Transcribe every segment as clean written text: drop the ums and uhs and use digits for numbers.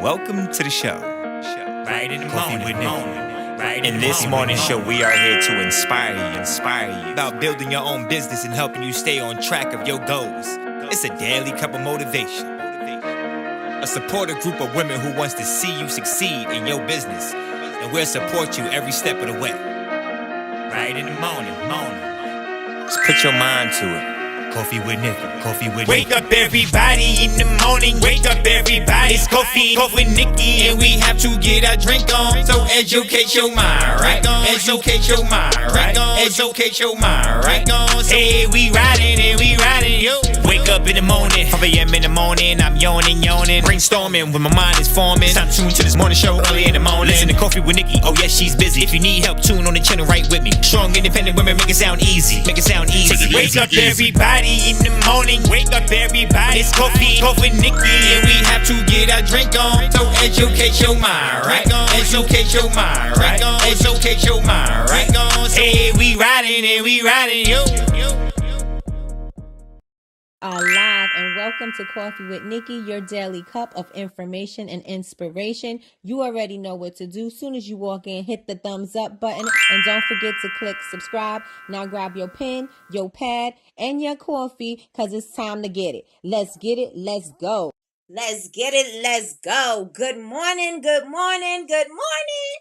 Welcome to the show. Right in the Coffee morning, with Nikkie. right In this morning show, we are here to inspire you about building your own business and helping you stay on track of your goals. It's a daily cup of motivation. A supportive group of women who wants to see you succeed in your business, and we'll support you every step of the way. right in the morning. Just put your mind to it. Coffee with Nikkie. Coffee with Wake Nikkie. up everybody in the morning, wake up everybody. It's coffee with Nikkie, and we have to get our drink on. So educate your mind, right? Educate your mind, right? Educate your mind, right? Hey, we riding, yo. Wake up in the morning, 5 a.m. in the morning, I'm yawning, brainstorming when my mind is forming. It's time to tune to this morning show early in the morning. Listen to Coffee with Nikkie, oh yes, she's busy. If you need help, tune on the channel right with me. Strong, independent women, make it sound easy. Take it wake up everybody in the morning, wake up everybody. It's coffee with Nikkie, and we have to get our drink on. So educate your mind, right? Educate your mind, right? Educate your mind, right? Hey, we riding, yo. Are live and welcome to Coffee with Nikkie, your daily cup of information and inspiration. You already know what to do. Soon as you walk in, hit the thumbs up button and don't forget to click subscribe. Now grab your pen, your pad, and your coffee because it's time to get it. Let's get it. Let's go. Let's get it. Let's go. Good morning. Good morning. Good morning.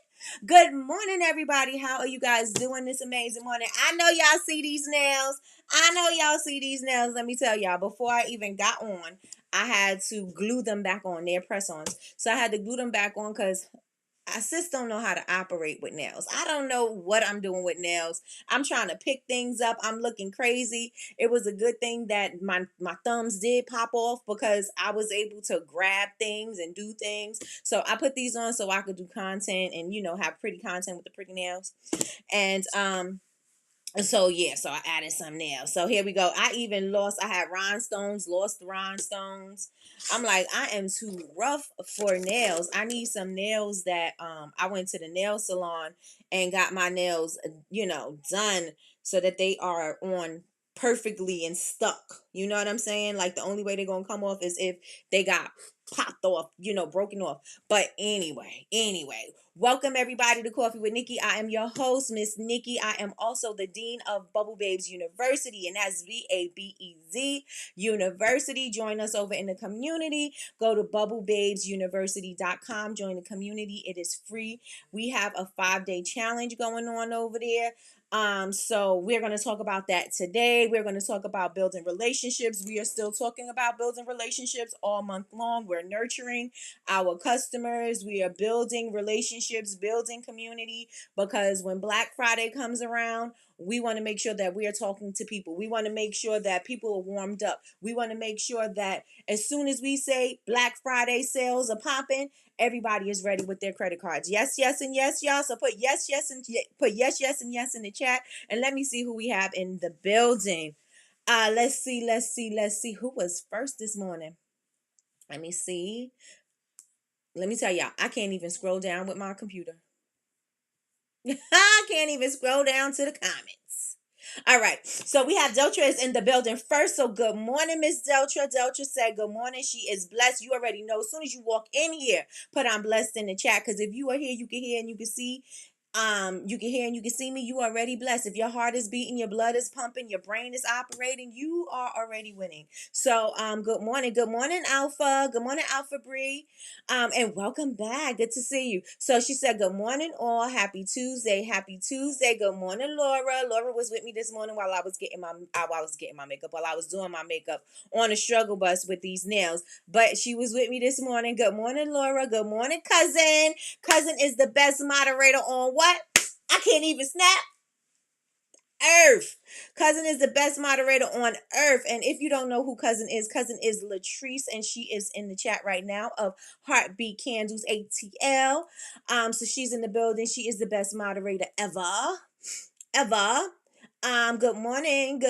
Good morning, everybody. How are you guys doing this amazing morning? I know y'all see these nails. Let me tell y'all, before I even got on, I had to glue them back on. They're press-ons. So I had to glue them back on because I just don't know how to operate with nails. I don't know what I'm doing with nails. I'm trying to pick things up. I'm looking crazy. It was a good thing that my thumbs did pop off because I was able to grab things and do things. So I put these on so I could do content and, have pretty content with the pretty nails. And, so I added some nails. So here we go. I had rhinestones, lost the rhinestones. I'm like, I am too rough for nails. I need some nails that I went to the nail salon and got my nails, done so that they are on perfectly and stuck. You know what I'm saying? Like the only way they're gonna come off is if they got popped off, broken off. But anyway, welcome everybody to Coffee with Nikkie. I am your host, Miss Nikkie. I am also the Dean of Bubble Babes University, and that's VABEZ University. Join us over in the community. Go to bubbleBabesUniversity.com. Join the community. It is free. We have a 5-day challenge going on over there. So we're going to talk about that today. We're going to talk about building relationships. We are still talking about building relationships all month long. We're nurturing our customers. We are building relationships, building community, because when Black Friday comes around, we want to make sure that we are talking to people. We want to make sure that people are warmed up. We want to make sure that as soon as we say Black Friday sales are popping, everybody is ready with their credit cards. Yes, and yes, y'all. So put yes, and yes in the chat, and let me see who we have in the building. Let's see who was first this morning. Let me see. Let me tell y'all, I can't even scroll down with my computer. I can't even scroll down to the comments. All right, so we have Deltra is in the building first. So good morning, Miss Deltra. Deltra said good morning. She is blessed. You already know. As soon as you walk in here, put I'm blessed in the chat, because if you are here, you can hear and you can see. You can hear and you can see me. You are already blessed. If your heart is beating, your blood is pumping, your brain is operating, you are already winning. So good morning, Alpha. Good morning, Alpha Bree. And welcome back. Good to see you. So she said, good morning, all. Happy Tuesday. Good morning, Laura. Laura was with me this morning while I was getting my makeup, while I was doing my makeup on a struggle bus with these nails. But she was with me this morning. Good morning, Laura. Good morning, cousin. Cousin is the best moderator on what? I can't even snap. Earth. Cousin is the best moderator on earth. And if you don't know who Cousin is Latrice, and she is in the chat right now of Heartbeat Candles ATL. So she's in the building. She is the best moderator ever. Good morning.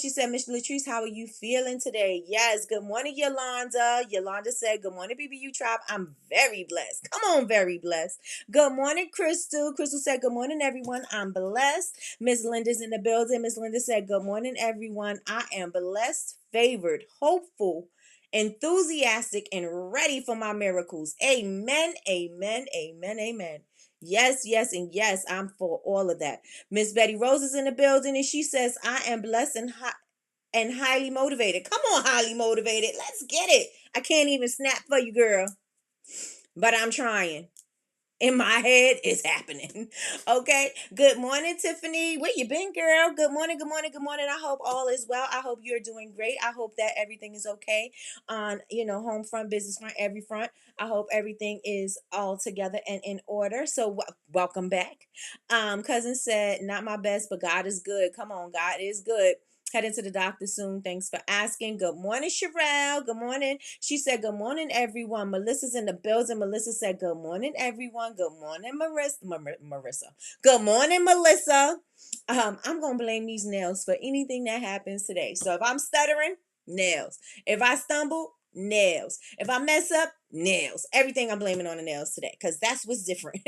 She said, Miss Latrice, how are you feeling today? Yes, good morning, Yolanda. Yolanda said, good morning, BBU Tribe. I'm very blessed. Come on, very blessed. Good morning, Crystal. Crystal said, good morning, everyone. I'm blessed. Miss Linda's in the building. Miss Linda said, good morning, everyone. I am blessed, favored, hopeful, enthusiastic, and ready for my miracles. Amen, amen, amen, amen. Yes, yes, and yes, I'm for all of that. Miss Betty Rose is in the building, and she says, I am blessed and highly motivated. Come on, highly motivated. Let's get it. I can't even snap for you, girl, but I'm trying. In my head, it's happening. Okay. Good morning, Tiffany. Where you been, girl? Good morning, good morning, good morning. I hope all is well. I hope you're doing great. I hope that everything is okay on, home front, business front, every front. I hope everything is all together and in order. So welcome back. Cousin said, not my best, but God is good. Come on, God is good. Heading to the doctor soon. Thanks for asking. Good morning, Sherelle. Good morning. She said, good morning, everyone. Melissa's in the building. Melissa said, good morning, everyone. Good morning, Marissa. Good morning, Melissa. I'm going to blame these nails for anything that happens today. So if I'm stuttering, nails. If I stumble, nails. If I mess up, nails. Everything I'm blaming on the nails today because that's what's different.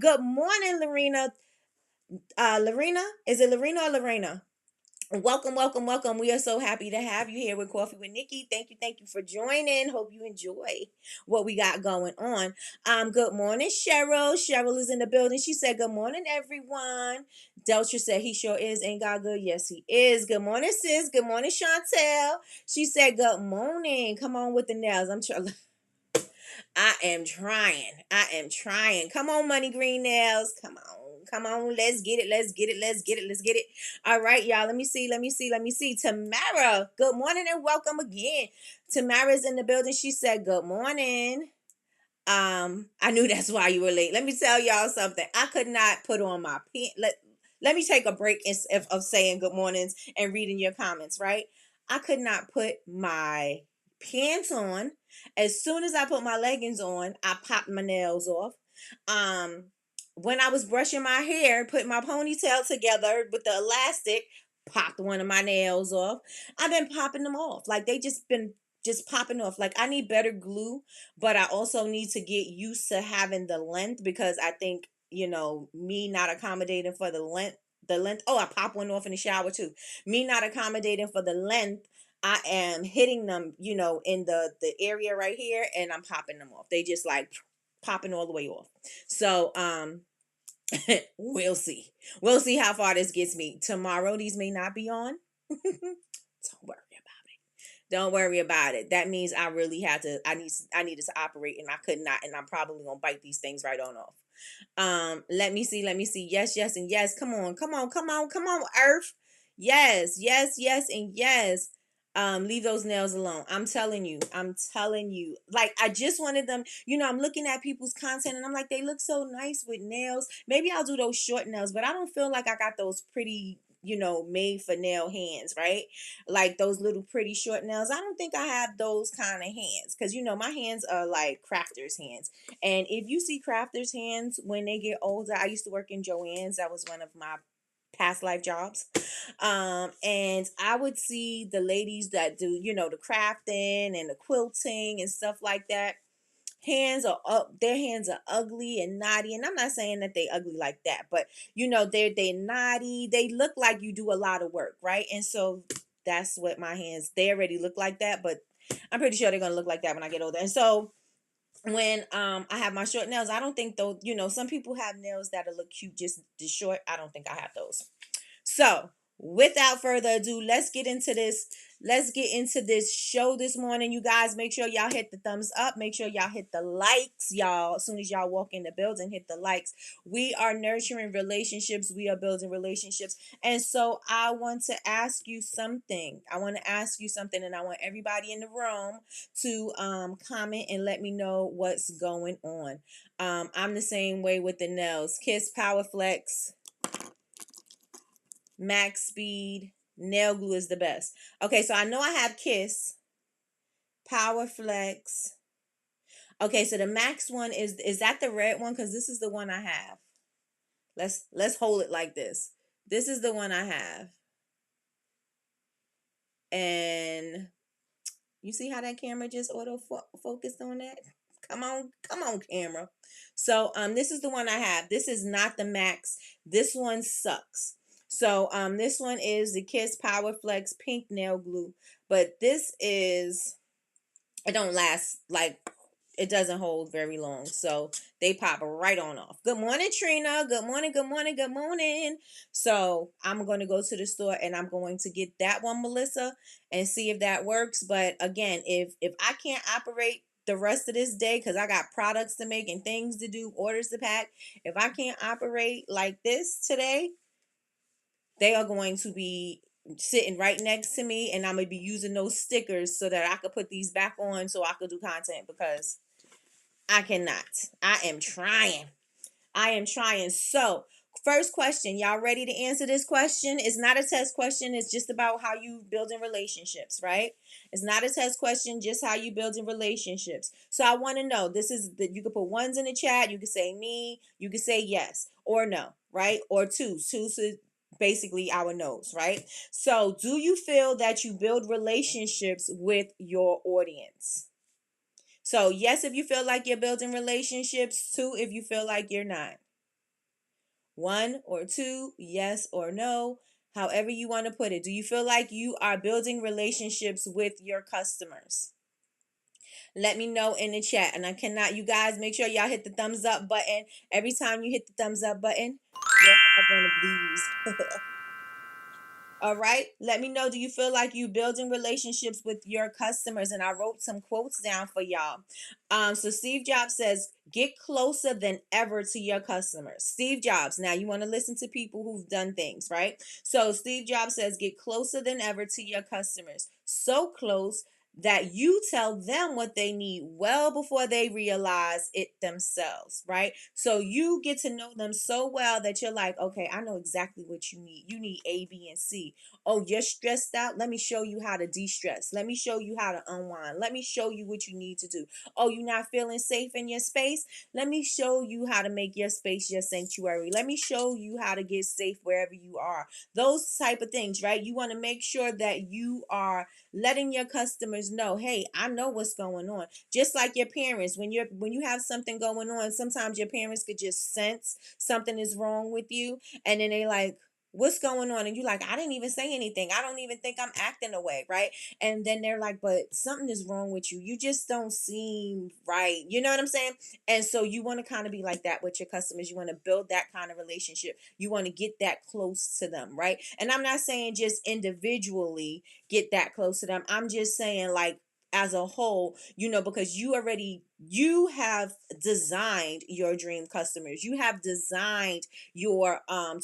Good morning, Lorena. Lorena? Is it Lorena or Lorena? Welcome, welcome, welcome. We are so happy to have you here with Coffee with Nikki. Thank you for joining. Hope you enjoy what we got going on. Good morning, Cheryl. Cheryl is in the building. She said, good morning, everyone. Deltra said, he sure is. Ain't God good? Yes, he is. Good morning, sis. Good morning, Chantel. She said, good morning. Come on with the nails. I am trying. I am trying. Come on, Money Green Nails. Come on. Come on. Let's get it. Let's get it. Let's get it. Let's get it. All right, y'all. Let me see. Tamara, good morning and welcome again. Tamara's in the building. She said, good morning. I knew that's why you were late. Let me tell y'all something. I could not put on my pen. Let me take a break of saying good mornings and reading your comments, right? I could not put my pants on. As soon as I put my leggings on, I popped my nails off. When I was brushing my hair, putting my ponytail together with the elastic, popped one of my nails off. I've been popping them off. Like they just popping off. Like I need better glue, but I also need to get used to having the length because I think, me not accommodating for the length. Oh, I pop one off in the shower too. Me not accommodating for the length. I am hitting them, in the area right here, and I'm popping them off. They just like popping all the way off. So, we'll see. We'll see how far this gets me. Tomorrow, these may not be on. Don't worry about it. Don't worry about it. That means I really had to. I needed to operate, and I could not. And I'm probably gonna bite these things right on off. Let me see. Yes, yes, and yes. Come on, Earth. Yes, yes, yes, and yes. Leave those nails alone. I'm telling you. Like I just wanted them, I'm looking at people's content and I'm like, they look so nice with nails. Maybe I'll do those short nails, but I don't feel like I got those pretty, made for nail hands, right? Like those little pretty short nails. I don't think I have those kind of hands because my hands are like crafters hands. And if you see crafters hands when they get older, I used to work in Joann's. That was one of my past life jobs. And I would see the ladies that do, the crafting and the quilting and stuff like that. Hands are up, their hands are ugly and naughty. And I'm not saying that they ugly like that, but they're naughty. They look like you do a lot of work, right? And so that's what my hands, they already look like that, but I'm pretty sure they're gonna look like that when I get older. And so when I have my short nails, I don't think though, some people have nails that look cute just short. I don't think I have those. So, without further ado, let's get into this. Let's get into this show this morning. You guys, make sure y'all hit the thumbs up. Make sure y'all hit the likes, y'all. As soon as y'all walk in the building, hit the likes. We are nurturing relationships. We are building relationships. And so I want to ask you something. And I want everybody in the room to comment and let me know what's going on. I'm the same way with the nails. Kiss Power Flex. Max Speed, nail glue is the best. Okay, so I know I have Kiss, Power Flex. Okay, so the Max one is that the red one? Because this is the one I have. Let's hold it like this. This is the one I have. And you see how that camera just auto focused on that? Come on, camera. So this is the one I have. This is not the Max. This one sucks. So this one is the Kiss Power Flex Pink Nail Glue. But this is it don't last like it doesn't hold very long. So they pop right on off. Good morning, Trina. Good morning, good morning, good morning. So I'm going to go to the store and I'm going to get that one, Melissa, and see if that works. But again, if I can't operate the rest of this day because I got products to make and things to do, orders to pack, if I can't operate like this today, they are going to be sitting right next to me, and I'm gonna be using those stickers so that I could put these back on so I could do content, because I cannot. I am trying. I am trying. So, first question, y'all ready to answer this question? It's not a test question. It's just about how you build in relationships, right? It's not a test question, just how you build in relationships. So I want to know, this is that you can put ones in the chat. You can say me. You can say yes or no, right? Or twos. Twos is basically our no's, right? So do you feel that you build relationships with your audience? So yes, if you feel like you're building relationships. Two, if you feel like you're not. One or two, yes or no, however you want to put it. Do you feel like you are building relationships with your customers? Let me know in the chat. And I cannot, you guys, make sure y'all hit the thumbs up button. Every time you hit the thumbs up button, you'll have one of these. All right. Let me know. Do you feel like you building relationships with your customers? And I wrote some quotes down for y'all. So Steve Jobs says, get closer than ever to your customers. Steve Jobs. Now you want to listen to people who've done things, right? So Steve Jobs says, get closer than ever to your customers. So close that you tell them what they need well before they realize it themselves, right? So you get to know them so well that you're like, okay, I know exactly what you need. You need A, B, and C. Oh, you're stressed out? Let me show you how to de-stress. Let me show you how to unwind. Let me show you what you need to do. Oh, you're not feeling safe in your space? Let me show you how to make your space your sanctuary. Let me show you how to get safe wherever you are. Those type of things, right? You want to make sure that you are letting your customers know, hey, I know what's going on. Just like your parents, when you have something going on, sometimes your parents could just sense something is wrong with you, and then they like, what's going on? And you like, I didn't even say anything. I don't even think I'm acting away, right? And then they're like, but something is wrong with you. You just don't seem right. You know what I'm saying? And so you want to kind of be like that with your customers. You want to build that kind of relationship. You want to get that close to them, right? And I'm not saying just individually get that close to them. I'm just saying, like, as a whole, because you have designed your dream customers. You have designed your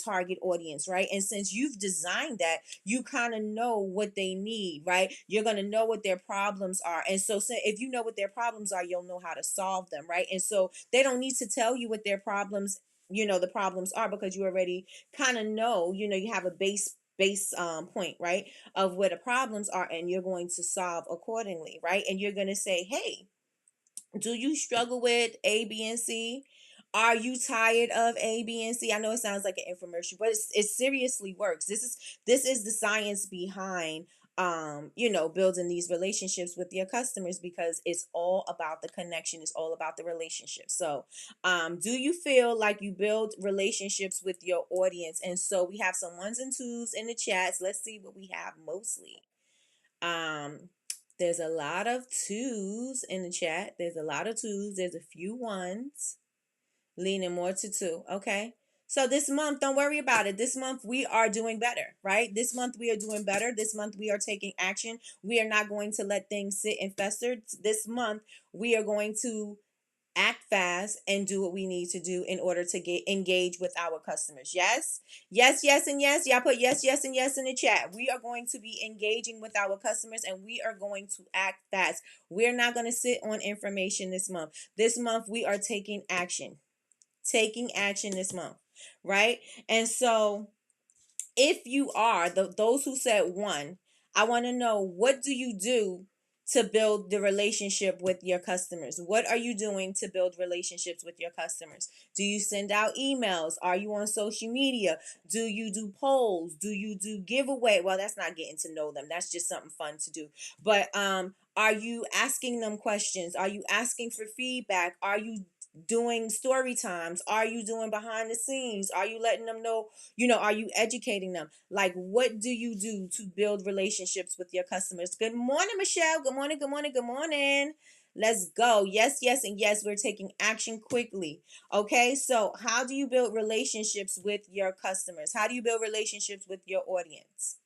target audience, right? And since you've designed that, you kind of know what they need, right? You're going to know what their problems are. And so if you know what their problems are, you'll know how to solve them, right? And so they don't need to tell you what their problems, the problems are, because you already kind of know, you have a base point, right, of where the problems are, and you're going to solve accordingly, right? And you're going to say, hey, do you struggle with A, B, and C? Are you tired of A, B, and C? I know it sounds like an infomercial, but it seriously works. This is the science behind building these relationships with your customers, because it's all about the connection. It's all about the relationship. So do you feel like you build relationships with your audience? And so we have some ones and twos in the chats. Let's see what we have mostly. There's a lot of twos in the chat. There's a lot of twos. There's a few ones, leaning more to two. Okay. So this month, don't worry about it. This month we are doing better, right? This month we are doing better. This month we are taking action. We are not going to let things sit and fester. This month we are going to act fast and do what we need to do in order to get engaged with our customers. Yes, yes, yes, and yes. Y'all put yes, yes, and yes in the chat. We are going to be engaging with our customers, and we are going to act fast. We're not going to sit on information this month. This month we are taking action. Taking action this month, right? And so if you are those who said one, I want to know, what do you do to build the relationship with your customers? What are you doing to build relationships with your customers? Do you send out emails? Are you on social media? Do you do polls? Do you do giveaway? Well, that's not getting to know them. That's just something fun to do. But are you asking them questions? Are you asking for feedback? Are you doing story times? Are you doing behind the scenes? Are you letting them know, are you educating them? Like, what do you do to build relationships with your customers? Good morning, Michelle. Good morning, good morning, good morning. Let's go. Yes, yes, and yes, we're taking action quickly. Okay, so how do you build relationships with your customers? How do you build relationships with your audience?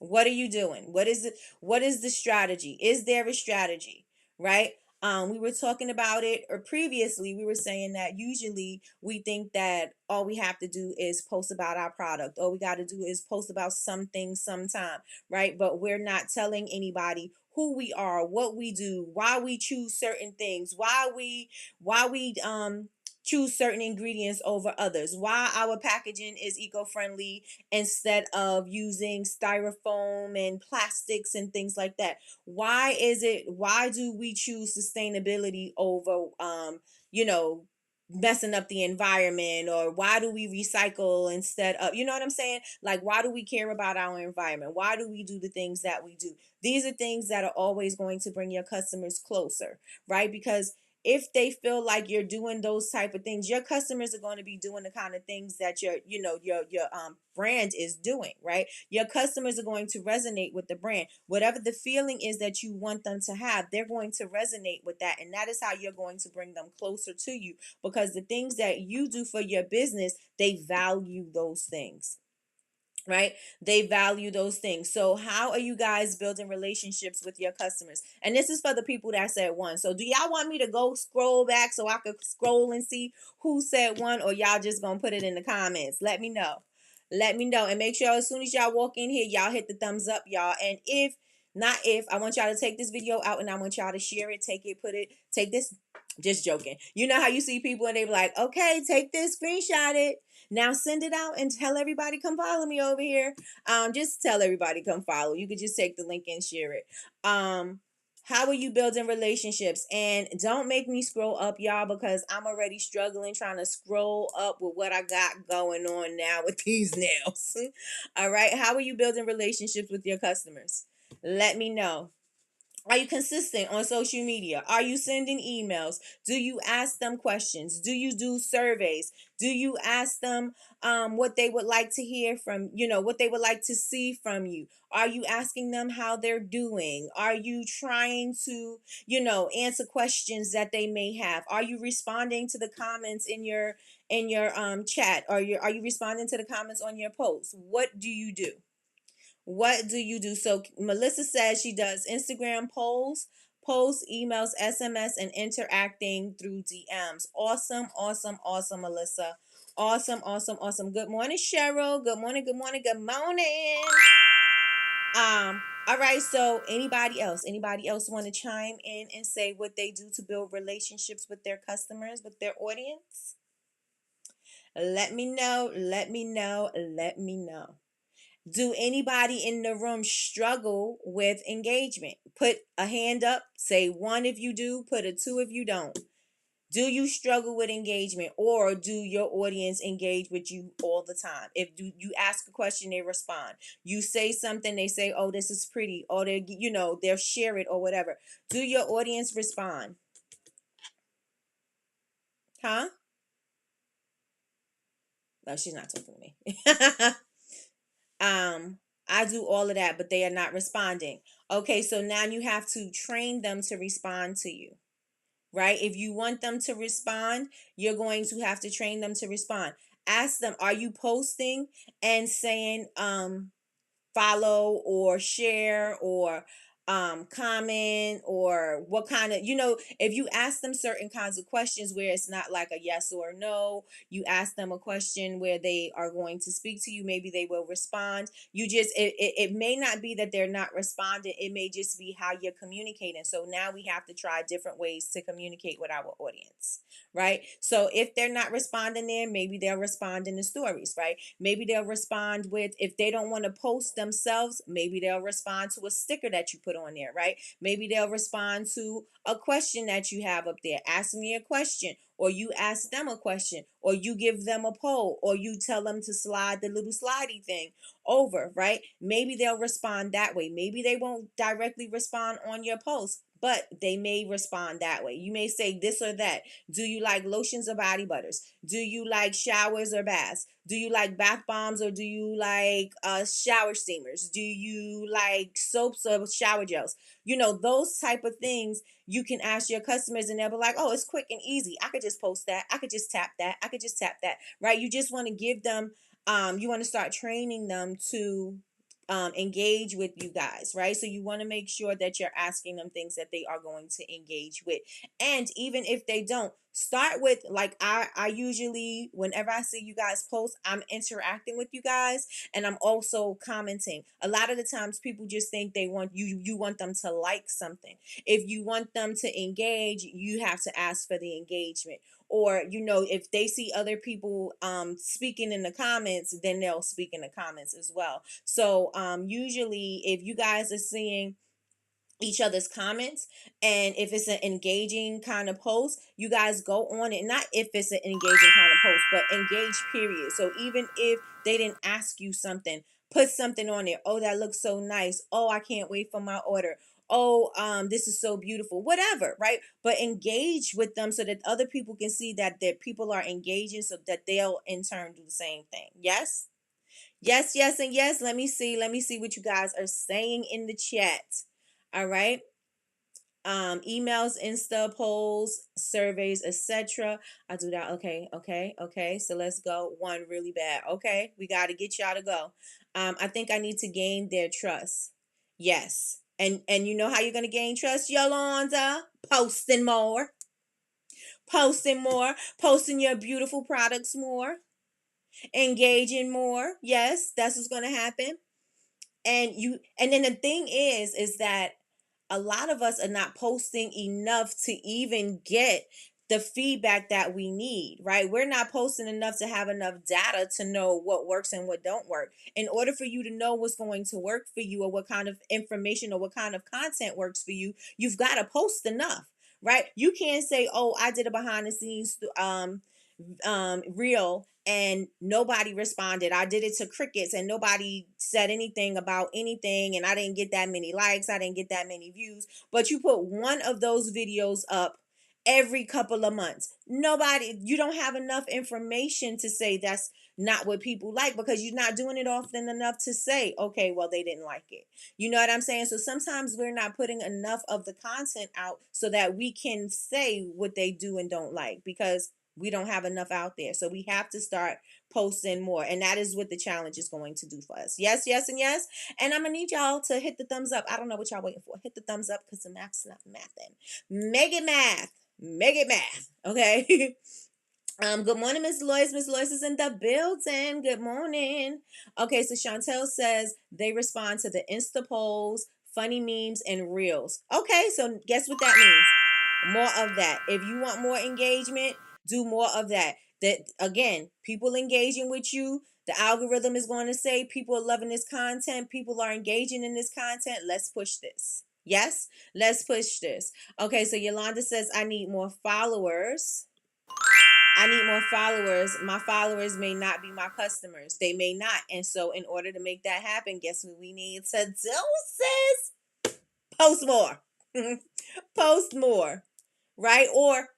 What are you doing? What is the strategy? Is there a strategy? Right? We were talking about it, or previously we were saying that usually we think that all we have to do is post about our product. All we got to do is post about something sometime, right? But we're not telling anybody who we are, what we do, why we choose certain things, why we choose certain ingredients over others, why our packaging is eco-friendly instead of using styrofoam and plastics and things like that. Why do we choose sustainability over you know messing up the environment? Or why do we recycle instead of, you know what I'm saying? Like, why do we care about our environment? Why do we do the things that we do? These are things that are always going to bring your customers closer, right? Because if they feel like you're doing those type of things, your customers are going to be doing the kind of things that your brand is doing, right? Your customers are going to resonate with the brand. Whatever the feeling is that you want them to have, they're going to resonate with that, and that is how you're going to bring them closer to you, because the things that you do for your business, they value those things, right? They value those things. So how are you guys building relationships with your customers? And this is for the people that said one. So do y'all want me to go scroll back so I could scroll and see who said one, or y'all just gonna put it in the comments? Let me know. Let me know. And make sure as soon as y'all walk in here, y'all hit the thumbs up, y'all. And I want y'all to take this video out and I want y'all to share it, take this. Just joking. You know how you see people and they be like, okay, take this, screenshot it. Now send it out and tell everybody come follow me over here. Just tell everybody come follow. You could just take the link and share it. How are you building relationships? And don't make me scroll up, y'all, because I'm already struggling trying to scroll up with what I got going on now with these nails. All right. How are you building relationships with your customers? Let me know. Are you consistent on social media? Are you sending emails? Do you ask them questions? Do you do surveys? Do you ask them what they would like to hear from, what they would like to see from you? Are you asking them how they're doing? Are you trying to, answer questions that they may have? Are you responding to the comments in your chat? Are you responding to the comments on your posts? What do you do? What do you do? So Melissa says she does Instagram polls, posts, emails, SMS, and interacting through DMs. Awesome, awesome, awesome, Melissa. Awesome, awesome, awesome. Good morning, Cheryl. Good morning, good morning, good morning. All right, so anybody else? Anybody else want to chime in and say what they do to build relationships with their customers, with their audience? Let me know, let me know, let me know. Do anybody in the room struggle with engagement? Put a hand up, say one if you do, put a two if you don't. Do you struggle with engagement, or do your audience engage with you all the time? If you ask a question, they respond. You say something, they say, "Oh, this is pretty," or they'll share it or whatever. Do your audience respond? Huh? No, she's not talking to me. I do all of that, but they are not responding. Okay, so now you have to train them to respond to you, right? If you want them to respond, you're going to have to train them to respond. Ask them, are you posting and saying follow or share or comment, or what kind of, if you ask them certain kinds of questions where it's not like a yes or no, you ask them a question where they are going to speak to you, maybe they will respond. It may not be that they're not responding, it may just be how you're communicating. So now we have to try different ways to communicate with our audience, right? So if they're not responding there, maybe they'll respond in the stories, right? Maybe they'll respond with, if they don't want to post themselves, maybe they'll respond to a sticker that you put on there, right? Maybe they'll respond to a question that you have up there. Ask me a question, or you ask them a question, or you give them a poll, or you tell them to slide the little slidey thing over, right? Maybe they'll respond that way. Maybe they won't directly respond on your post, but they may respond that way. You may say this or that. Do you like lotions or body butters? Do you like showers or baths? Do you like bath bombs or do you like shower steamers? Do you like soaps or shower gels? You know, those type of things you can ask your customers and they'll be like, oh, it's quick and easy. I could just post that. I could just tap that. I could just tap that, right? You just want to give them, you want to start training them to engage with you guys, right? So you want to make sure that you're asking them things that they are going to engage with. And even if they don't, start with, like, I usually, whenever I see you guys post, I'm interacting with you guys and I'm also commenting. A lot of the times people just think they want you want them to like something. If you want them to engage, you have to ask for the engagement. Or, you know, if they see other people speaking in the comments, then they'll speak in the comments as well. So usually if you guys are seeing each other's comments, and if it's an engaging kind of post, you guys go on it. Not if it's an engaging kind of post, but engage, period. So even if they didn't ask you something, put something on there. Oh, that looks so nice. Oh, I can't wait for my order. Oh, this is so beautiful, whatever, right? But engage with them so that other people can see that their people are engaging, so that they'll in turn do the same thing. Yes, yes, and yes. Let me see what you guys are saying in the chat. All right. Emails, Insta polls, surveys, etc. I do that. Okay. So let's go. One really bad. Okay, we got to get y'all to go. I think I need to gain their trust. Yes. And you know how you're gonna gain trust, Yolanda? Posting more, posting your beautiful products more, engaging more. Yes, that's what's gonna happen. And then the thing is that a lot of us are not posting enough to even get the feedback that we need, right? We're not posting enough to have enough data to know what works and what don't work. In order for you to know what's going to work for you, or what kind of information or what kind of content works for you, you've got to post enough, right? You can't say, oh, I did a behind the scenes reel and nobody responded. I did it to crickets and nobody said anything about anything, and I didn't get that many likes, I didn't get that many views. But you put one of those videos up every couple of months. Nobody, you don't have enough information to say that's not what people like, because you're not doing it often enough to say, okay, well, they didn't like it. You know what I'm saying? So sometimes we're not putting enough of the content out so that we can say what they do and don't like, because we don't have enough out there. So we have to start posting more. And that is what the challenge is going to do for us. Yes, and yes. And I'm going to need y'all to hit the thumbs up. I don't know what y'all waiting for. Hit the thumbs up, because the math's not mathing. Make it math. Make it math. Okay. Good morning, Miss Lois. Miss Lois is in the building. Good morning. Okay, so Chantel says they respond to the Insta polls, funny memes, and reels. Okay, so guess what that means? More of that. If you want more engagement, do more of that. That, again, people engaging with you, the algorithm is going to say people are loving this content, people are engaging in this content. Let's push this. Yes, let's push this. Okay, so Yolanda says I need more followers. I need more followers. My followers may not be my customers. They may not. And so in order to make that happen, guess what we need to do, sis? Post more. Post more. Right? Or,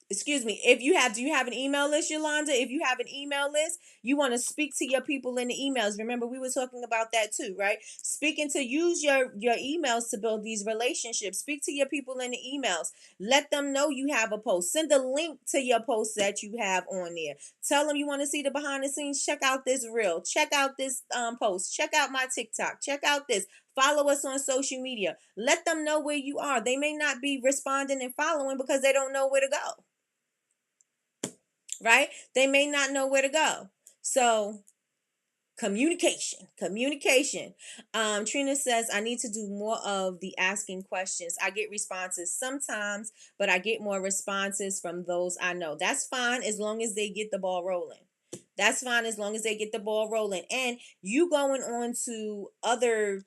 excuse me, do you have an email list, Yolanda? If you have an email list, you want to speak to your people in the emails. Remember, we were talking about that too, right? Use your emails to build these relationships. Speak to your people in the emails. Let them know you have a post. Send a link to your post that you have on there. Tell them you want to see the behind the scenes. Check out this reel. Check out this post. Check out my TikTok. Check out this. Follow us on social media. Let them know where you are. They may not be responding and following because they don't know where to go. Right? They may not know where to go. So communication. Trina says I need to do more of the asking questions. I get responses sometimes, but I get more responses from those I know. That's fine as long as they get the ball rolling. And you going on to other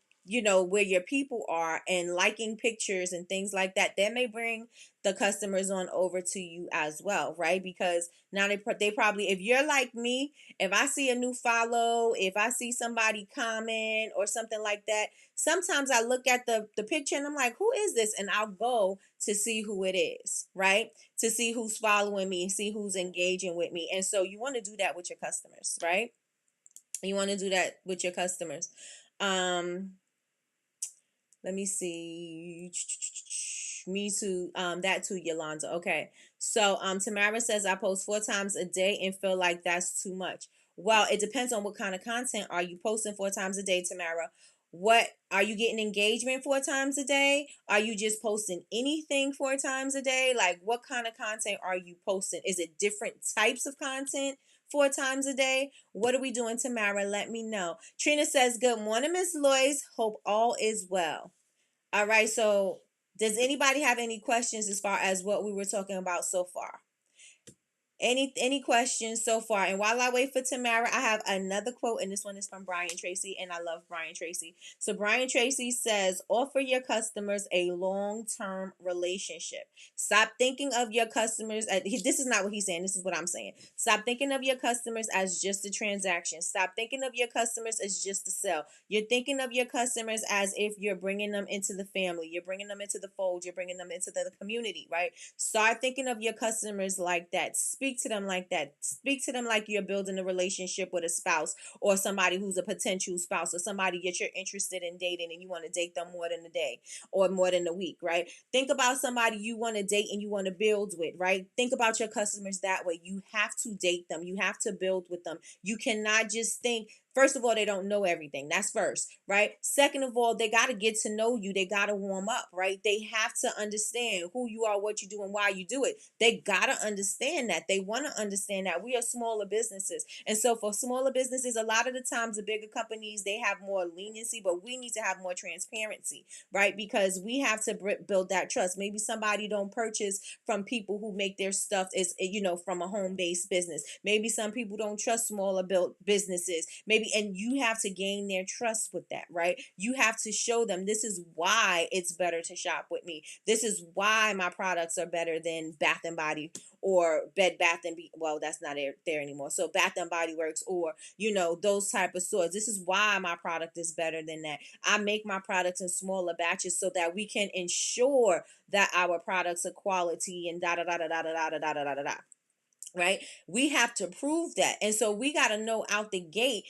where your people are and liking pictures and things like that, that may bring the customers on over to you as well, right? Because now they probably, if you're like me, if I see a new follow, if I see somebody comment or something like that, sometimes I look at the picture and I'm like, who is this? And I'll go to see who it is, right? To see who's following me, see who's engaging with me. And so you want to do that with your customers, right? You want to do that with your customers. Let me see. Me too. That too, Yolanda. Okay. So Tamara says I post 4 times a day and feel like that's too much. Well, it depends on what kind of content are you posting 4 times a day, Tamara. What are you getting engagement 4 times a day? Are you just posting anything 4 times a day? Like, what kind of content are you posting? Is it different types of content 4 times a day? What are we doing, Tamara? Let me know. Trina says, good morning, Miss Lois. Hope all is well. All right, so does anybody have any questions as far as what we were talking about so far? Any questions so far? And while I wait for Tamara, I have another quote, and this one is from Brian Tracy, and I love Brian Tracy. So Brian Tracy says, offer your customers a long-term relationship. Stop thinking of your customers this is not what he's saying, this is what I'm saying. Stop thinking of your customers as just a transaction. Stop thinking of your customers as just a sell. You're thinking of your customers as if you're bringing them into the family, you're bringing them into the fold, you're bringing them into the community, right? Start thinking of your customers like that. Speak to them like that. Speak to them like you're building a relationship with a spouse or somebody who's a potential spouse or somebody that you're interested in dating and you want to date them more than a day or more than a week, right? Think about somebody you want to date and you want to build with, right? Think about your customers that way. You have to date them. You have to build with them. You cannot just think, first of all, they don't know everything. That's first, right? Second of all, they got to get to know you. They got to warm up, right? They have to understand who you are, what you do, and why you do it. They got to understand that. They want to understand that. We are smaller businesses. And so for smaller businesses, a lot of the times the bigger companies, they have more leniency, but we need to have more transparency, right? Because we have to build that trust. Maybe somebody don't purchase from people who make their stuff from a home-based business. Maybe some people don't trust smaller built businesses. Maybe, and you have to gain their trust with that, right? You have to show them this is why it's better to shop with me. This is why my products are better than Bath and Body or Bed Bath and well, that's not there anymore. So Bath and Body Works or those type of stores. This is why my product is better than that. I make my products in smaller batches so that we can ensure that our products are quality and da da da da da da da da da da da. Right? We have to prove that. And so we got to know out the gate,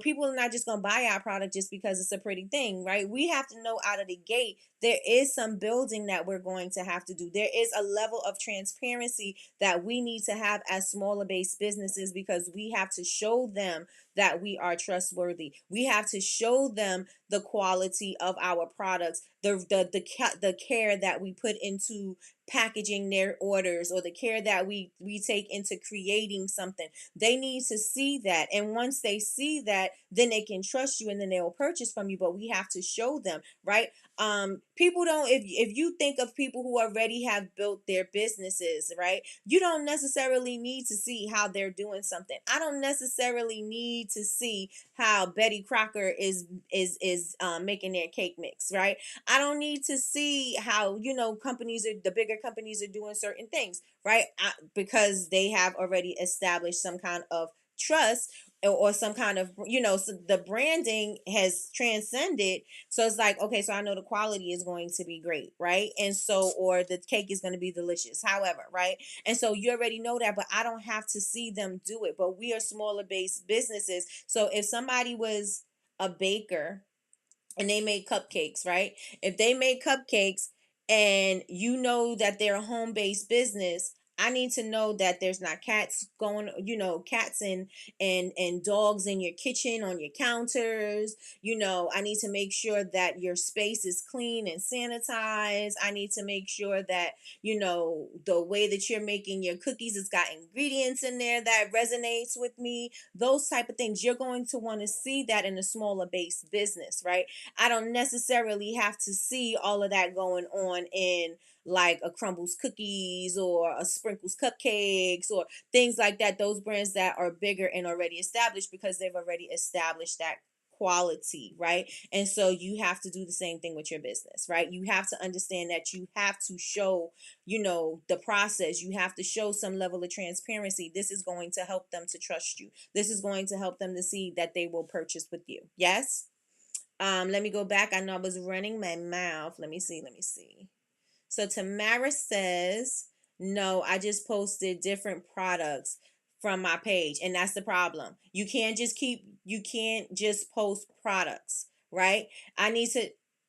people are not just going to buy our product just because it's a pretty thing, right? We have to know out of the gate there is some building that we're going to have to do. There is a level of transparency that we need to have as smaller based businesses because we have to show them that we are trustworthy. We have to show them the quality of our products, the care that we put into packaging their orders or the care that we take into creating something. They need to see that. And once they see that, then they can trust you and then they'll purchase from you. But we have to show them, right? People don't, if you think of people who already have built their businesses, right? You don't necessarily need to see how they're doing something. I don't necessarily need to see how Betty Crocker is making their cake mix, right? I don't need to see how the bigger companies are doing certain things, right? Because they have already established some kind of trust or some kind of so the branding has transcended. So it's like, okay, so I know the quality is going to be great, right? And so, or the cake is going to be delicious, however, right? And so you already know that, but I don't have to see them do it. But we are smaller based businesses. So if somebody was a baker and they made cupcakes, right? If they made cupcakes and you know that they're a home-based business, I need to know that there's not cats cats and dogs in your kitchen, on your counters. I need to make sure that your space is clean and sanitized. I need to make sure that, the way that you're making your cookies, it's got ingredients in there that resonates with me. Those type of things. You're going to want to see that in a smaller base business, right? I don't necessarily have to see all of that going on in like a Crumbles cookies or a Sprinkles cupcakes or things like that. Those brands that are bigger and already established because they've already established that quality, right? And so you have to do the same thing with your business, right? You have to understand that you have to show, the process. You have to show some level of transparency. This is going to help them to trust you. This is going to help them to see that they will purchase with you. Yes? Let me go back. I know I was running my mouth. Let me see. So Tamara says, no, I just posted different products from my page. And that's the problem. You can't just post products, right?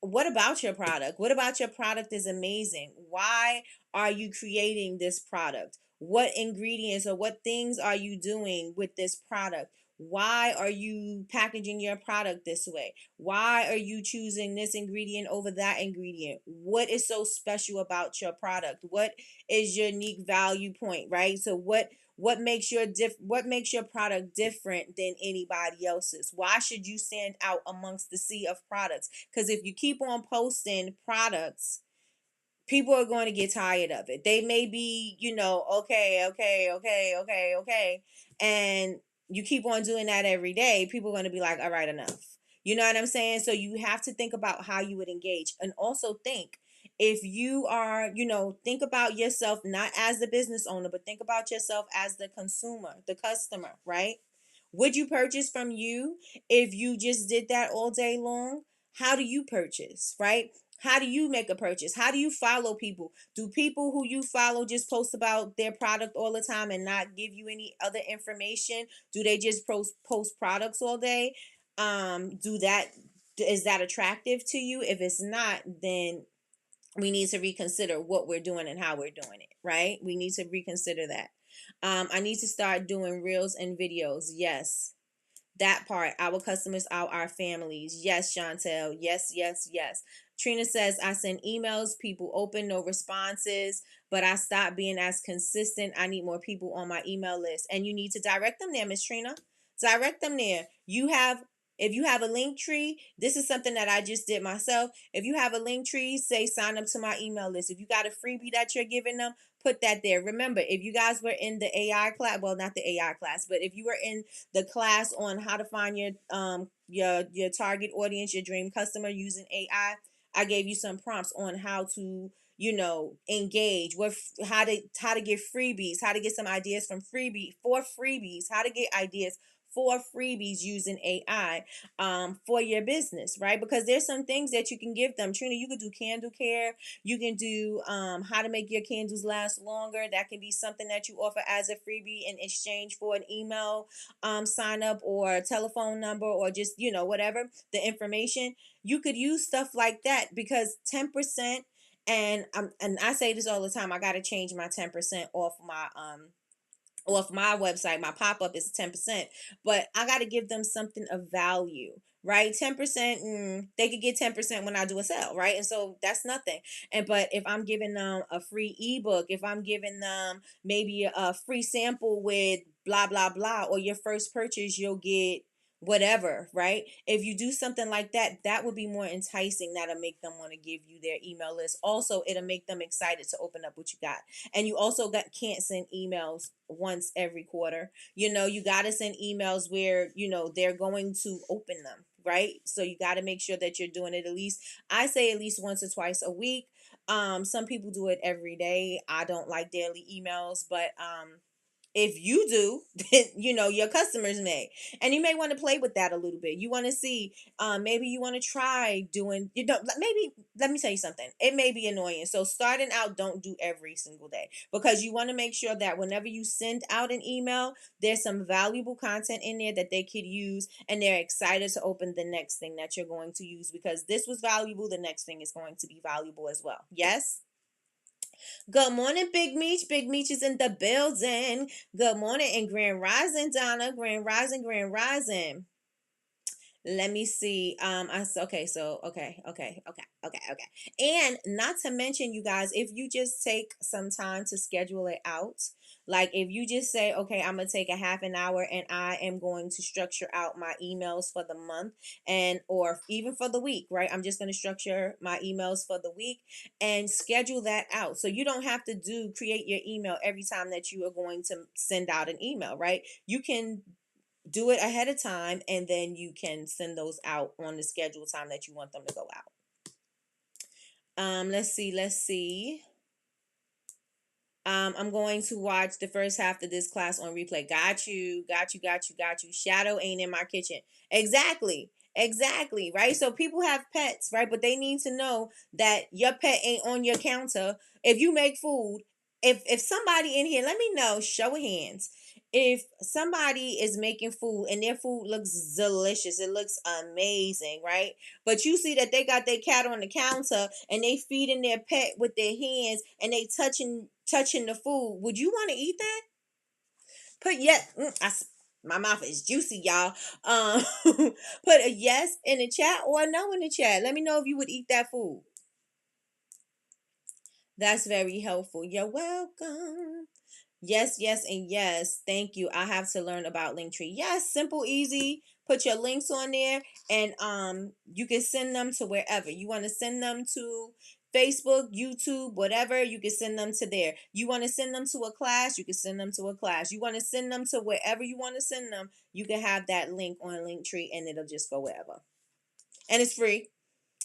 What about your product? What about your product is amazing? Why are you creating this product? What ingredients or what things are you doing with this product? Why are you packaging your product this way? Why are you choosing this ingredient over that ingredient? What is so special about your product? What is your unique value point, right? So what makes your product different than anybody else's? Why should you stand out amongst the sea of products? Because if you keep on posting products, people are going to get tired of it. They may be, okay. And you keep on doing that every day, people are going to be like, all right, enough. You know what I'm saying? So you have to think about how you would engage. And also think, if you are, think about yourself not as the business owner, but think about yourself as the consumer, the customer, right? Would you purchase from you if you just did that all day long? How do you purchase, right? How do you make a purchase? How do you follow people? Do people who you follow just post about their product all the time and not give you any other information? Do they just post products all day? Is that attractive to you? If it's not, then we need to reconsider what we're doing and how we're doing it, right? We need to reconsider that. I need to start doing reels and videos. Yes. That part, our customers are our families. Yes, Chantel. Yes. Trina says, I send emails, people open, no responses, but I stopped being as consistent. I need more people on my email list. And you need to direct them there, Miss Trina. Direct them there. If you have a link tree, this is something that I just did myself. If you have a link tree, say sign up to my email list. If you got a freebie that you're giving them, put that there. Remember, if you guys were in the AI class, well, not the AI class, but if you were in the class on how to find your target audience, your dream customer using I gave you some prompts on how to engage, how to get freebies, how to get some ideas for freebies, how to get ideas for freebies using AI for your business, right? Because there's some things that you can give them. Trina, you could do candle care. You can do how to make your candles last longer. That can be something that you offer as a freebie in exchange for an email sign up or a telephone number or just, whatever the information. You could use stuff like that because 10%, and I say this all the time, I got to change my 10% off my website. My pop-up is 10%, but I got to give them something of value, right? 10%, they could get 10% when I do a sale, right? And so that's nothing. But if I'm giving them a free ebook, if I'm giving them maybe a free sample with blah blah blah, or your first purchase you'll get whatever, right? If you do something like that, that would be more enticing. That'll make them want to give you their email list. Also, it'll make them excited to open up what you got. And you also can't send emails once every quarter. You got to send emails where they're going to open them, right? So you got to make sure that you're doing it I say at least once or twice a week. Some people do it every day. I don't like daily emails, but if you do, then your customers may, and you may want to play with that a little bit. You want to see, maybe you want to try doing, maybe, let me tell you something, it may be annoying. So starting out, don't do every single day, because you want to make sure that whenever you send out an email, there's some valuable content in there that they could use, and they're excited to open the next thing that you're going to use, because this was valuable, the next thing is going to be valuable as well. Yes. Good morning, Big Meech. Big Meech is in the building. Good morning, and Grand Rising, Donna. Grand Rising, Grand Rising. Let me see. Okay. And not to mention, you guys, if you just take some time to schedule it out, like if you just say, okay, I'm gonna take a half an hour and I am going to structure out my emails for the month or even for the week, right? I'm just gonna structure my emails for the week and schedule that out. So you don't have to create your email every time that you are going to send out an email, right? You can do it ahead of time, and then you can send those out on the scheduled time that you want them to go out. Let's see. I'm going to watch the first half of this class on replay. Got you. Shadow ain't in my kitchen. Exactly. Right. So people have pets, right? But they need to know that your pet ain't on your counter. If you make food, if somebody in here, let me know, show of hands. If somebody is making food and their food looks delicious, it looks amazing, right? But you see that they got their cat on the counter and they feeding their pet with their hands and they touching the food. Would you want to eat that? Put my mouth is juicy, y'all. Put a yes in the chat or a no in the chat. Let me know if you would eat that food. That's very helpful. You're welcome. Yes, and yes. Thank you. I have to learn about Linktree. Yes, simple, easy. Put your links on there, and you can send them to wherever you want to send them to. Facebook, YouTube, whatever, you can send them to there. You want to send them to a class, you can send them to a class. You want to send them to wherever you want to send them, you can have that link on Linktree, and it'll just go wherever. And it's free.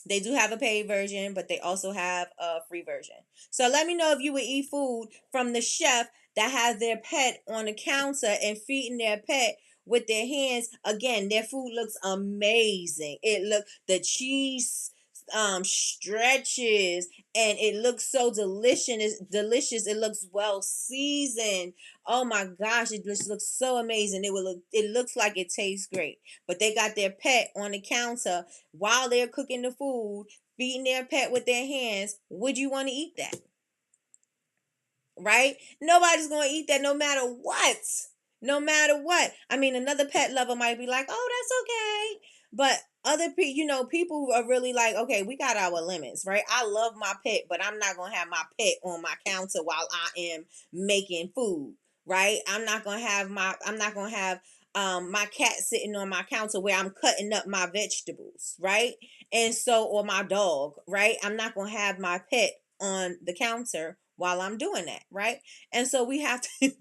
They do have a paid version, but they also have a free version. So let me know if you would eat food from the chef that has their pet on the counter and feeding their pet with their hands. Again, their food looks amazing. The cheese stretches and it looks so delicious. It looks well seasoned. Oh my gosh, it just looks so amazing. It looks like it tastes great. But they got their pet on the counter while they're cooking the food, feeding their pet with their hands. Would you want to eat that? Right? Nobody's going to eat that no matter what. No matter what. I mean, another pet lover might be like, oh, that's okay. But other people, people are really like, okay, we got our limits, right? I love my pet, but I'm not going to have my pet on my counter while I am making food, right? I'm not going to have my cat sitting on my counter where I'm cutting up my vegetables, right? And so, or my dog, right? I'm not going to have my pet on the counter while I'm doing that, right? And so we have to think,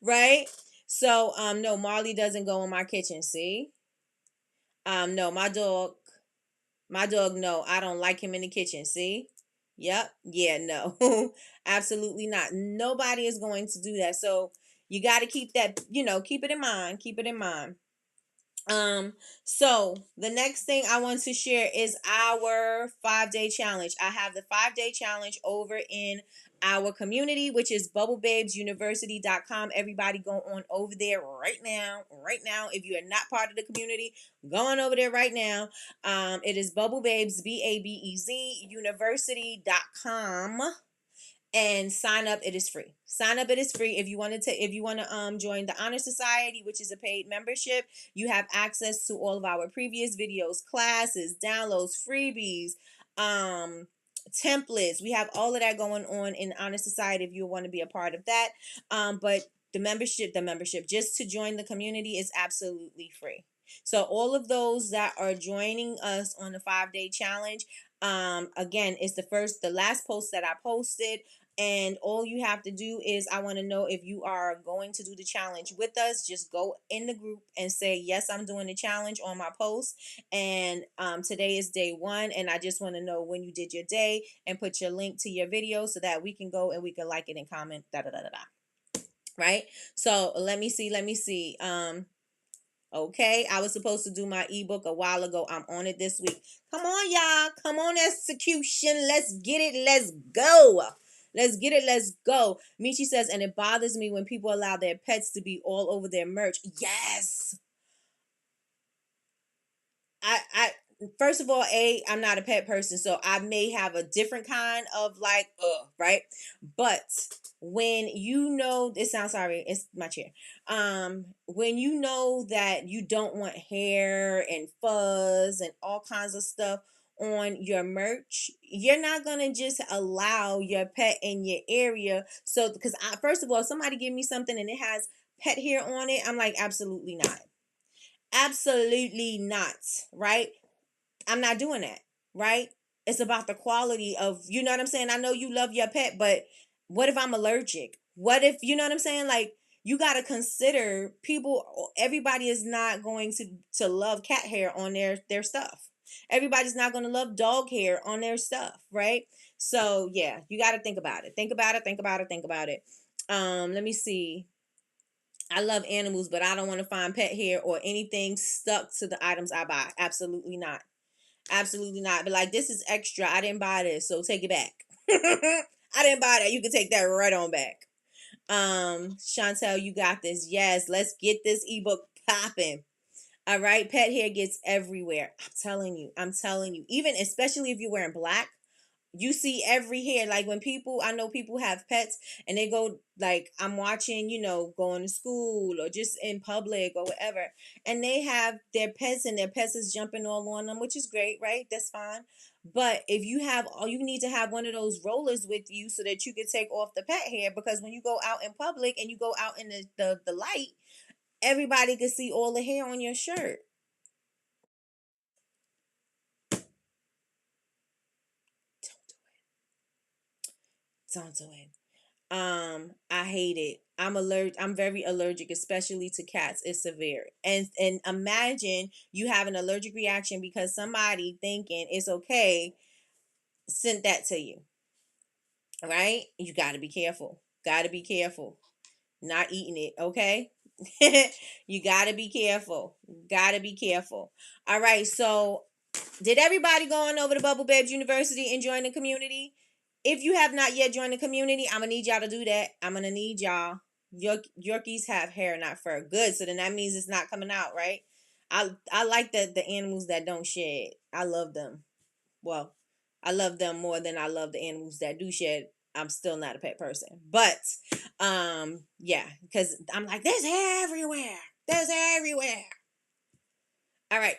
right? So no, Marley doesn't go in my kitchen. See, no, my dog, no, I don't like him in the kitchen. See, yep, yeah, no, absolutely not. Nobody is going to do that. So you got to keep that, keep it in mind. Keep it in mind. So the next thing I want to share is our 5-day challenge. I have the 5-day challenge over in our community, which is bubblebabesuniversity.com. Everybody go on over there right now. If you are not part of the community, go on over there right now. It is bubblebabes, BABEZ university.com. And sign up. It is free. If you want to join the Honor Society, which is a paid membership. You have access to all of our previous videos, classes, downloads, freebies, templates. We have all of that going on in Honor Society if you want to be a part of that. But the membership just to join the community is absolutely free. So all of those that are joining us on the 5-day challenge, again, it's the last post that I posted. And all you have to do is, I want to know if you are going to do the challenge with us. Just go in the group and say, yes, I'm doing the challenge on my post. And today is day 1. And I just want to know when you did your day and put your link to your video so that we can go and we can like it and comment, Right? So let me see. Okay, I was supposed to do my ebook a while ago. I'm on it this week. Come on, y'all. Come on, execution. Let's get it. Let's go. Let's go. Michi says, and it bothers me when people allow their pets to be all over their merch. Yes. I first of all, I'm not a pet person, so I may have a different kind of right? But when it's my chair. When you know that you don't want hair and fuzz and all kinds of stuff on your merch, you're not gonna just allow your pet in your area. So because first of all, if somebody give me something and it has pet hair on it, I'm like, absolutely not. Absolutely not, right? I'm not doing that, right? It's about the quality of, you know what I'm saying? I know you love your pet, but what if I'm allergic? What if, you know what I'm saying? Like, you got to consider people. Everybody is not going to love cat hair on their stuff. Everybody's not going to love dog hair on their stuff, right? So yeah, you got to think about it. Think about it. Think about it. Think about it. Let me see. I love animals, but I don't want to find pet hair or anything stuck to the items I buy. Absolutely not. Absolutely not. But like, this is extra. I didn't buy this, so take it back. I didn't buy that. You can take that right on back. Chantel, you got this. Yes, let's get this ebook popping. All right, pet hair gets everywhere. I'm telling you. I'm telling you. Even especially if you're wearing black, you see every hair. Like when people, I know people have pets and they go, like, I'm watching, going to school or just in public or whatever, and they have their pets and their pets is jumping all on them, which is great, right? That's fine. But if you have, all you need to have one of those rollers with you so that you can take off the pet hair, because when you go out in public and you go out in the light, everybody can see all the hair on your shirt. Don't do it. I hate it. I'm very allergic, especially to cats. It's severe. And imagine you have an allergic reaction because somebody thinking it's okay sent that to you. All right? You got to be careful. Got to be careful. Not eating it, okay? You got to be careful. Got to be careful. All right. So, did everybody go on over to Bubble Babes University and join the community? If you have not yet joined the community, I'm gonna need y'all to do that. I'm gonna need y'all. Yorkies have hair, not fur. Good. So then that means it's not coming out, right? I like the animals that don't shed. I love them. Well, I love them more than I love the animals that do shed. I'm still not a pet person, but yeah, because I'm like, there's hair everywhere. There's hair everywhere. All right.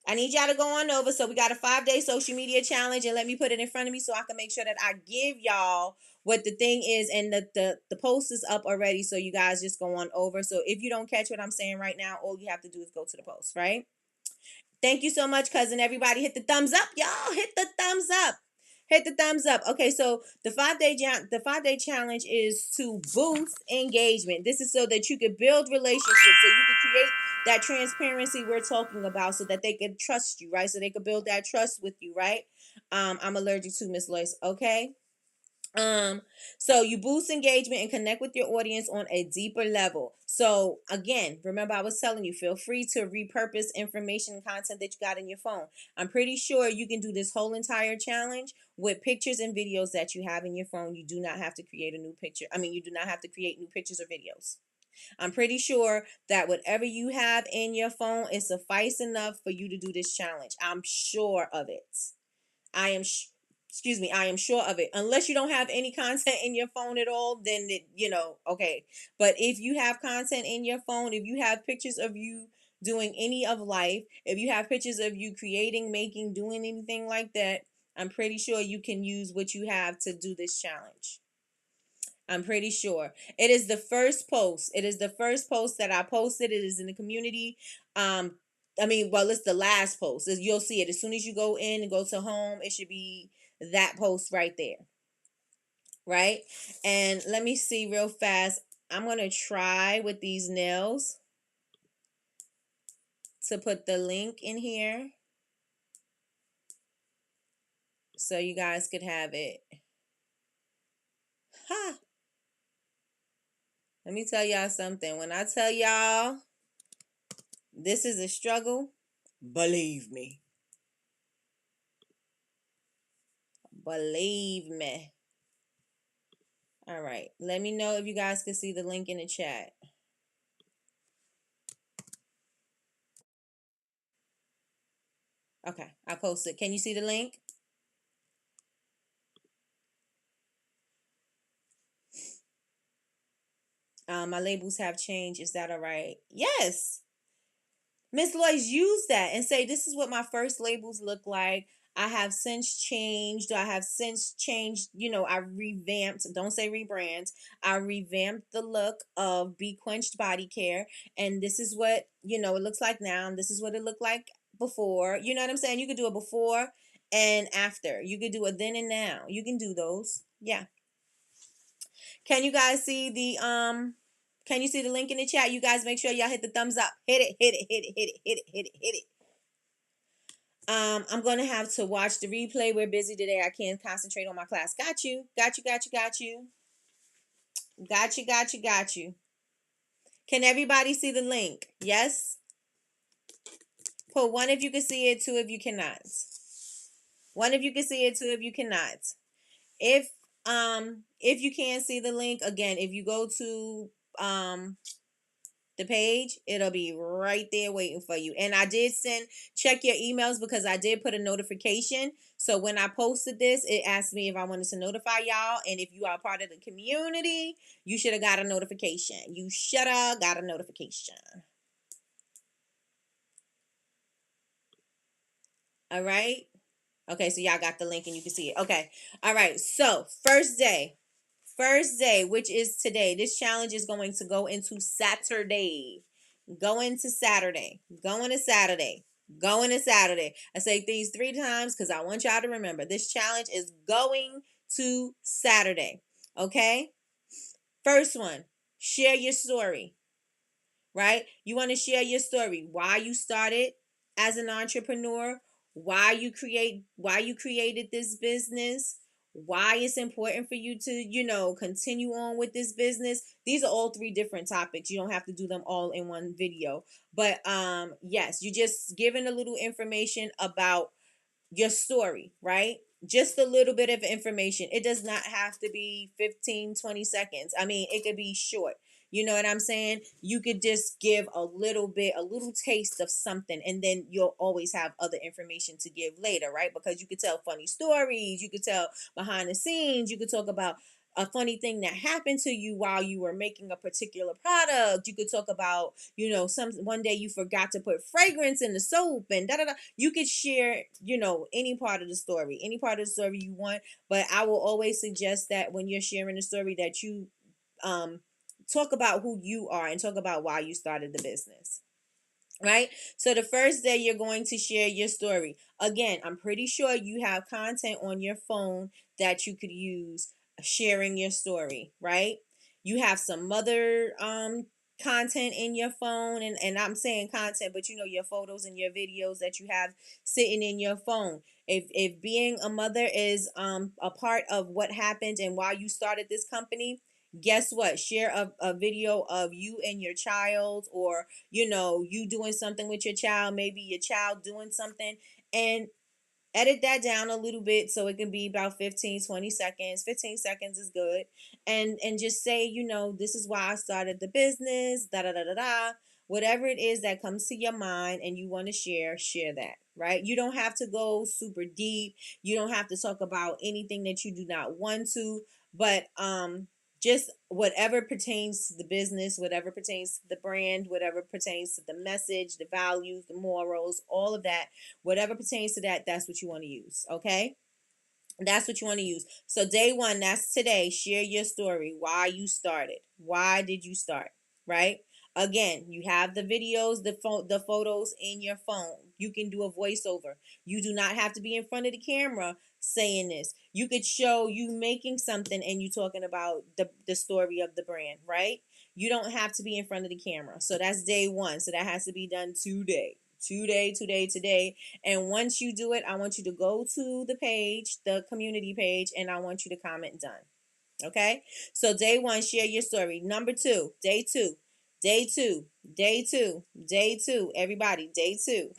I need y'all to go on over. So we got a 5-day social media challenge, and let me put it in front of me so I can make sure that I give y'all what the thing is, and the post is up already. So you guys just go on over. So if you don't catch what I'm saying right now, all you have to do is go to the post, right? Thank you so much, cousin. Everybody hit the thumbs up, y'all. Hit the thumbs up. Hit the thumbs up. Okay, so the 5-day challenge is to boost engagement. This is so that you can build relationships, so you can create that transparency we're talking about, so that they can trust you, right? So they can build that trust with you, right? I'm allergic to Miss Lois. Okay. So you boost engagement and connect with your audience on a deeper level. So again, remember I was telling you, feel free to repurpose information and content that you got in your phone. I'm pretty sure you can do this whole entire challenge with pictures and videos that you have in your phone. You do not have to create a new picture. You do not have to create new pictures or videos. I'm pretty sure that whatever you have in your phone is suffice enough for you to do this challenge. I'm sure of it. I am I am sure of it. Unless you don't have any content in your phone at all, then okay. But if you have content in your phone, if you have pictures of you doing any of life, if you have pictures of you creating, making, doing anything like that, I'm pretty sure you can use what you have to do this challenge. I'm pretty sure. It is the first post. It is the first post that I posted. It is in the community. It's the last post. You'll see it as soon as you go in and go to home. It should be that post right there. Right? And let me see real fast. I'm going to try with these nails to put the link in here so you guys could have it. Ha! Let me tell y'all something. When I tell y'all this is a struggle, believe me. Believe me. All right. Let me know if you guys can see the link in the chat. Okay, I posted. Can you see the link? My labels have changed. Is that all right? Yes. Miss Lois, use that and say, this is what my first labels look like. I have since changed. I revamped. Don't say rebrand. I revamped the look of Be Quenched Body Care. And this is what, it looks like now. And this is what it looked like before. You know what I'm saying? You could do a before and after. You could do a then and now. You can do those. Yeah. Can you guys see the Can you see the link in the chat? You guys make sure y'all hit the thumbs up. Hit it, hit it, hit it, hit it, hit it, hit it, hit it. I'm gonna have to watch the replay. We're busy today. I can't concentrate on my class. Got you. Got you, got you, got you. Got you, got you, got you. Can everybody see the link? Yes? Put one if you can see it, two if you cannot. One if you can see it, two if you cannot. If you can't see the link, again, if you go to the page, it'll be right there waiting for you. And I did check your emails because I did put a notification. So when I posted this, it asked me if I wanted to notify y'all. And if you are part of the community, you should have got a notification. You should have got a notification. All right. Okay, so y'all got the link and you can see it. Okay. All right. So first day, which is today. This challenge is going to go into Saturday. Going to Saturday. Going to Saturday. Going to Saturday. I say these 3 times because I want y'all to remember. This challenge is going to Saturday. Okay? First one, share your story. Right? You want to share your story. Why you started as an entrepreneur. Why you created this business. Why it's important for you to, continue on with this business. These are all 3 different topics. You don't have to do them all in one video. But yes, you just giving a little information about your story, right? Just a little bit of information. It does not have to be 15, 20 seconds. I mean, it could be short. You know what I'm saying? You could just give a little taste of something, and then you'll always have other information to give later, right? Because you could tell funny stories, you could tell behind the scenes, you could talk about a funny thing that happened to you while you were making a particular product. You could talk about, one day you forgot to put fragrance in the soap and da da da. You could share, any part of the story you want. But I will always suggest that when you're sharing a story that you talk about who you are and talk about why you started the business. Right? So the first day you're going to share your story. Again, I'm pretty sure you have content on your phone that you could use sharing your story, right? You have some other content in your phone, and I'm saying content, but your photos and your videos that you have sitting in your phone. If being a mother is a part of what happened and why you started this company, guess what? Share a video of you and your child, or you doing something with your child, maybe your child doing something, and edit that down a little bit so it can be about 15, 20 seconds. 15 seconds is good. And just say, this is why I started the business, da da da da da. Whatever it is that comes to your mind and you want to share that, right? You don't have to go super deep. You don't have to talk about anything that you do not want to, but just whatever pertains to the business, whatever pertains to the brand, whatever pertains to the message, the values, the morals, all of that, whatever pertains to that, that's what you want to use. Okay? That's what you want to use. So day 1, that's today. Share your story. Why you started. Why did you start? Right? Again, you have the videos, the photos in your phone. You can do a voiceover. You do not have to be in front of the camera saying this. You could show you making something and you talking about the story of the brand, right? You don't have to be in front of the camera. So that's day 1. So that has to be done today. Today. And once you do it, I want you to go to the page, the community page, and I want you to comment done. Okay? So day 1, share your story. Number 2, day 2. Everybody, day 2.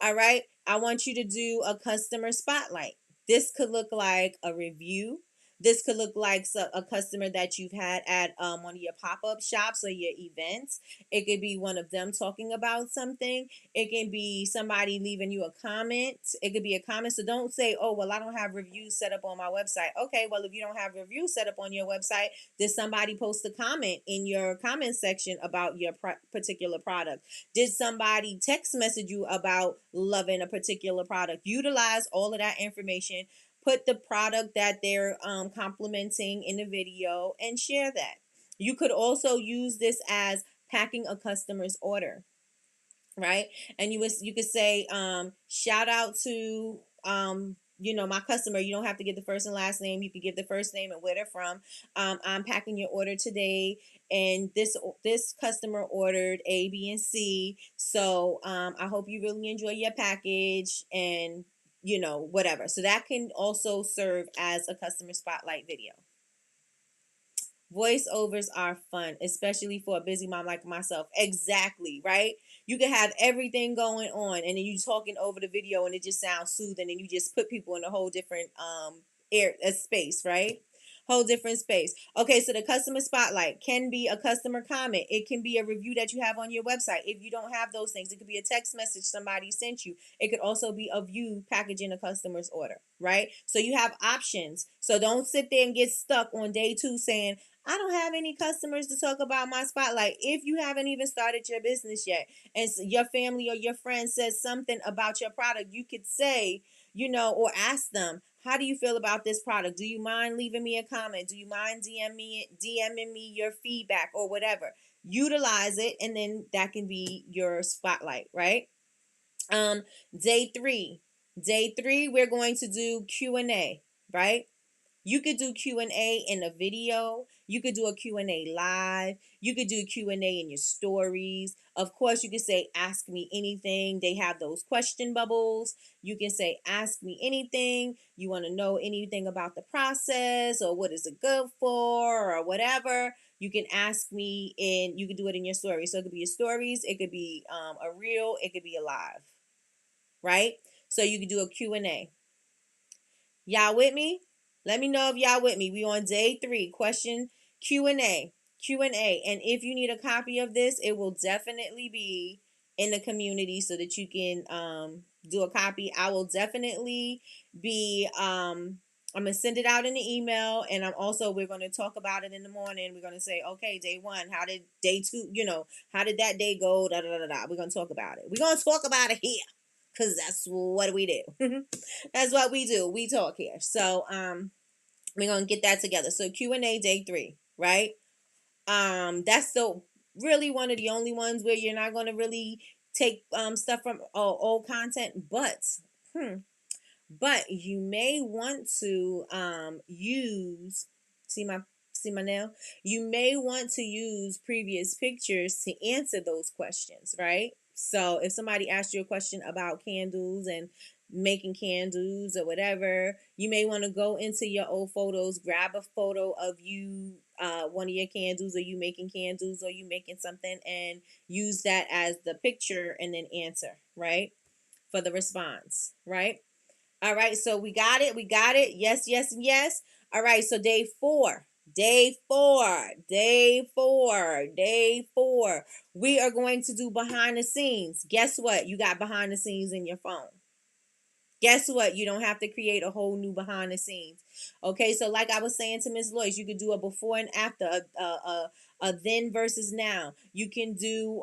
All right? I want you to do a customer spotlight. This could look like a review. This could look like a customer that you've had at one of your pop-up shops or your events. It could be one of them talking about something. It can be somebody leaving you a comment. It could be a comment. So don't say, oh, well, I don't have reviews set up on my website. Okay, well, if you don't have reviews set up on your website, did somebody post a comment in your comment section about your particular product? Did somebody text message you about loving a particular product? Utilize all of that information. Put the product that they're complimenting in the video and share that. You could also use this as packing a customer's order, right? And you could say, shout out to my customer, you don't have to give the first and last name. You can give the first name and where they're from. I'm packing your order today, and this customer ordered A, B, and C. So I hope you really enjoy your package, and whatever. So that can also serve as a customer spotlight video. Voiceovers are fun, especially for a busy mom like myself. Exactly, right? You can have everything going on, and then you talking over the video, and it just sounds soothing, and you just put people in a whole different space, right? Whole different space. Okay, so the customer spotlight can be a customer comment. It can be a review that you have on your website. If you don't have those things, it could be a text message somebody sent you. It could also be of you packaging a customer's order, right? So you have options. So don't sit there and get stuck on day 2 saying, I don't have any customers to talk about my spotlight. If you haven't even started your business yet, and your family or your friend says something about your product, you could say, or ask them, how do you feel about this product? Do you mind leaving me a comment? Do you mind DMing me your feedback or whatever? Utilize it, and then that can be your spotlight, right? Day 3. Day 3, we're going to do Q&A, right? You could do Q&A in a video. You could do a Q&A live. You could do Q&A in your stories. Of course, you could say, ask me anything. They have those question bubbles. You can say, ask me anything. You want to know anything about the process, or what is it good for, or whatever. You can ask me, and you can do it in your stories. So it could be your stories. It could be a reel. It could be a live, right? So you could do a Q&A. Y'all with me? Let me know if y'all with me. We on day 3, question Q&A. And if you need a copy of this, it will definitely be in the community so that you can do a copy. I will definitely be I'm gonna send it out in the email, and we're gonna talk about it in the morning. We're gonna say, okay, day 1, how did day 2, how did that day go? Da da da da. We're gonna talk about it. We're gonna talk about it here, because that's what we do. That's what we do. We talk here. So we're gonna get that together. So Q&A day 3, right? That's the really one of the only ones where you're not gonna really take stuff from old content, but you may want to use, see my nail? You may want to use previous pictures to answer those questions, right? So if somebody asks you a question about candles and making candles or whatever, you may want to go into your old photos, grab a photo of you, one of your candles, or you making candles, or you making something, and use that as the picture, and then answer, right? For the response, right? All right, so we got it. Yes, yes, and yes. All right, so day 4. We are going to do behind the scenes. Guess what? You got behind the scenes in your phone. Guess what? You don't have to create a whole new behind the scenes. Okay, so like I was saying to Ms. Loyce, you could do a before and after, a then versus now. You can do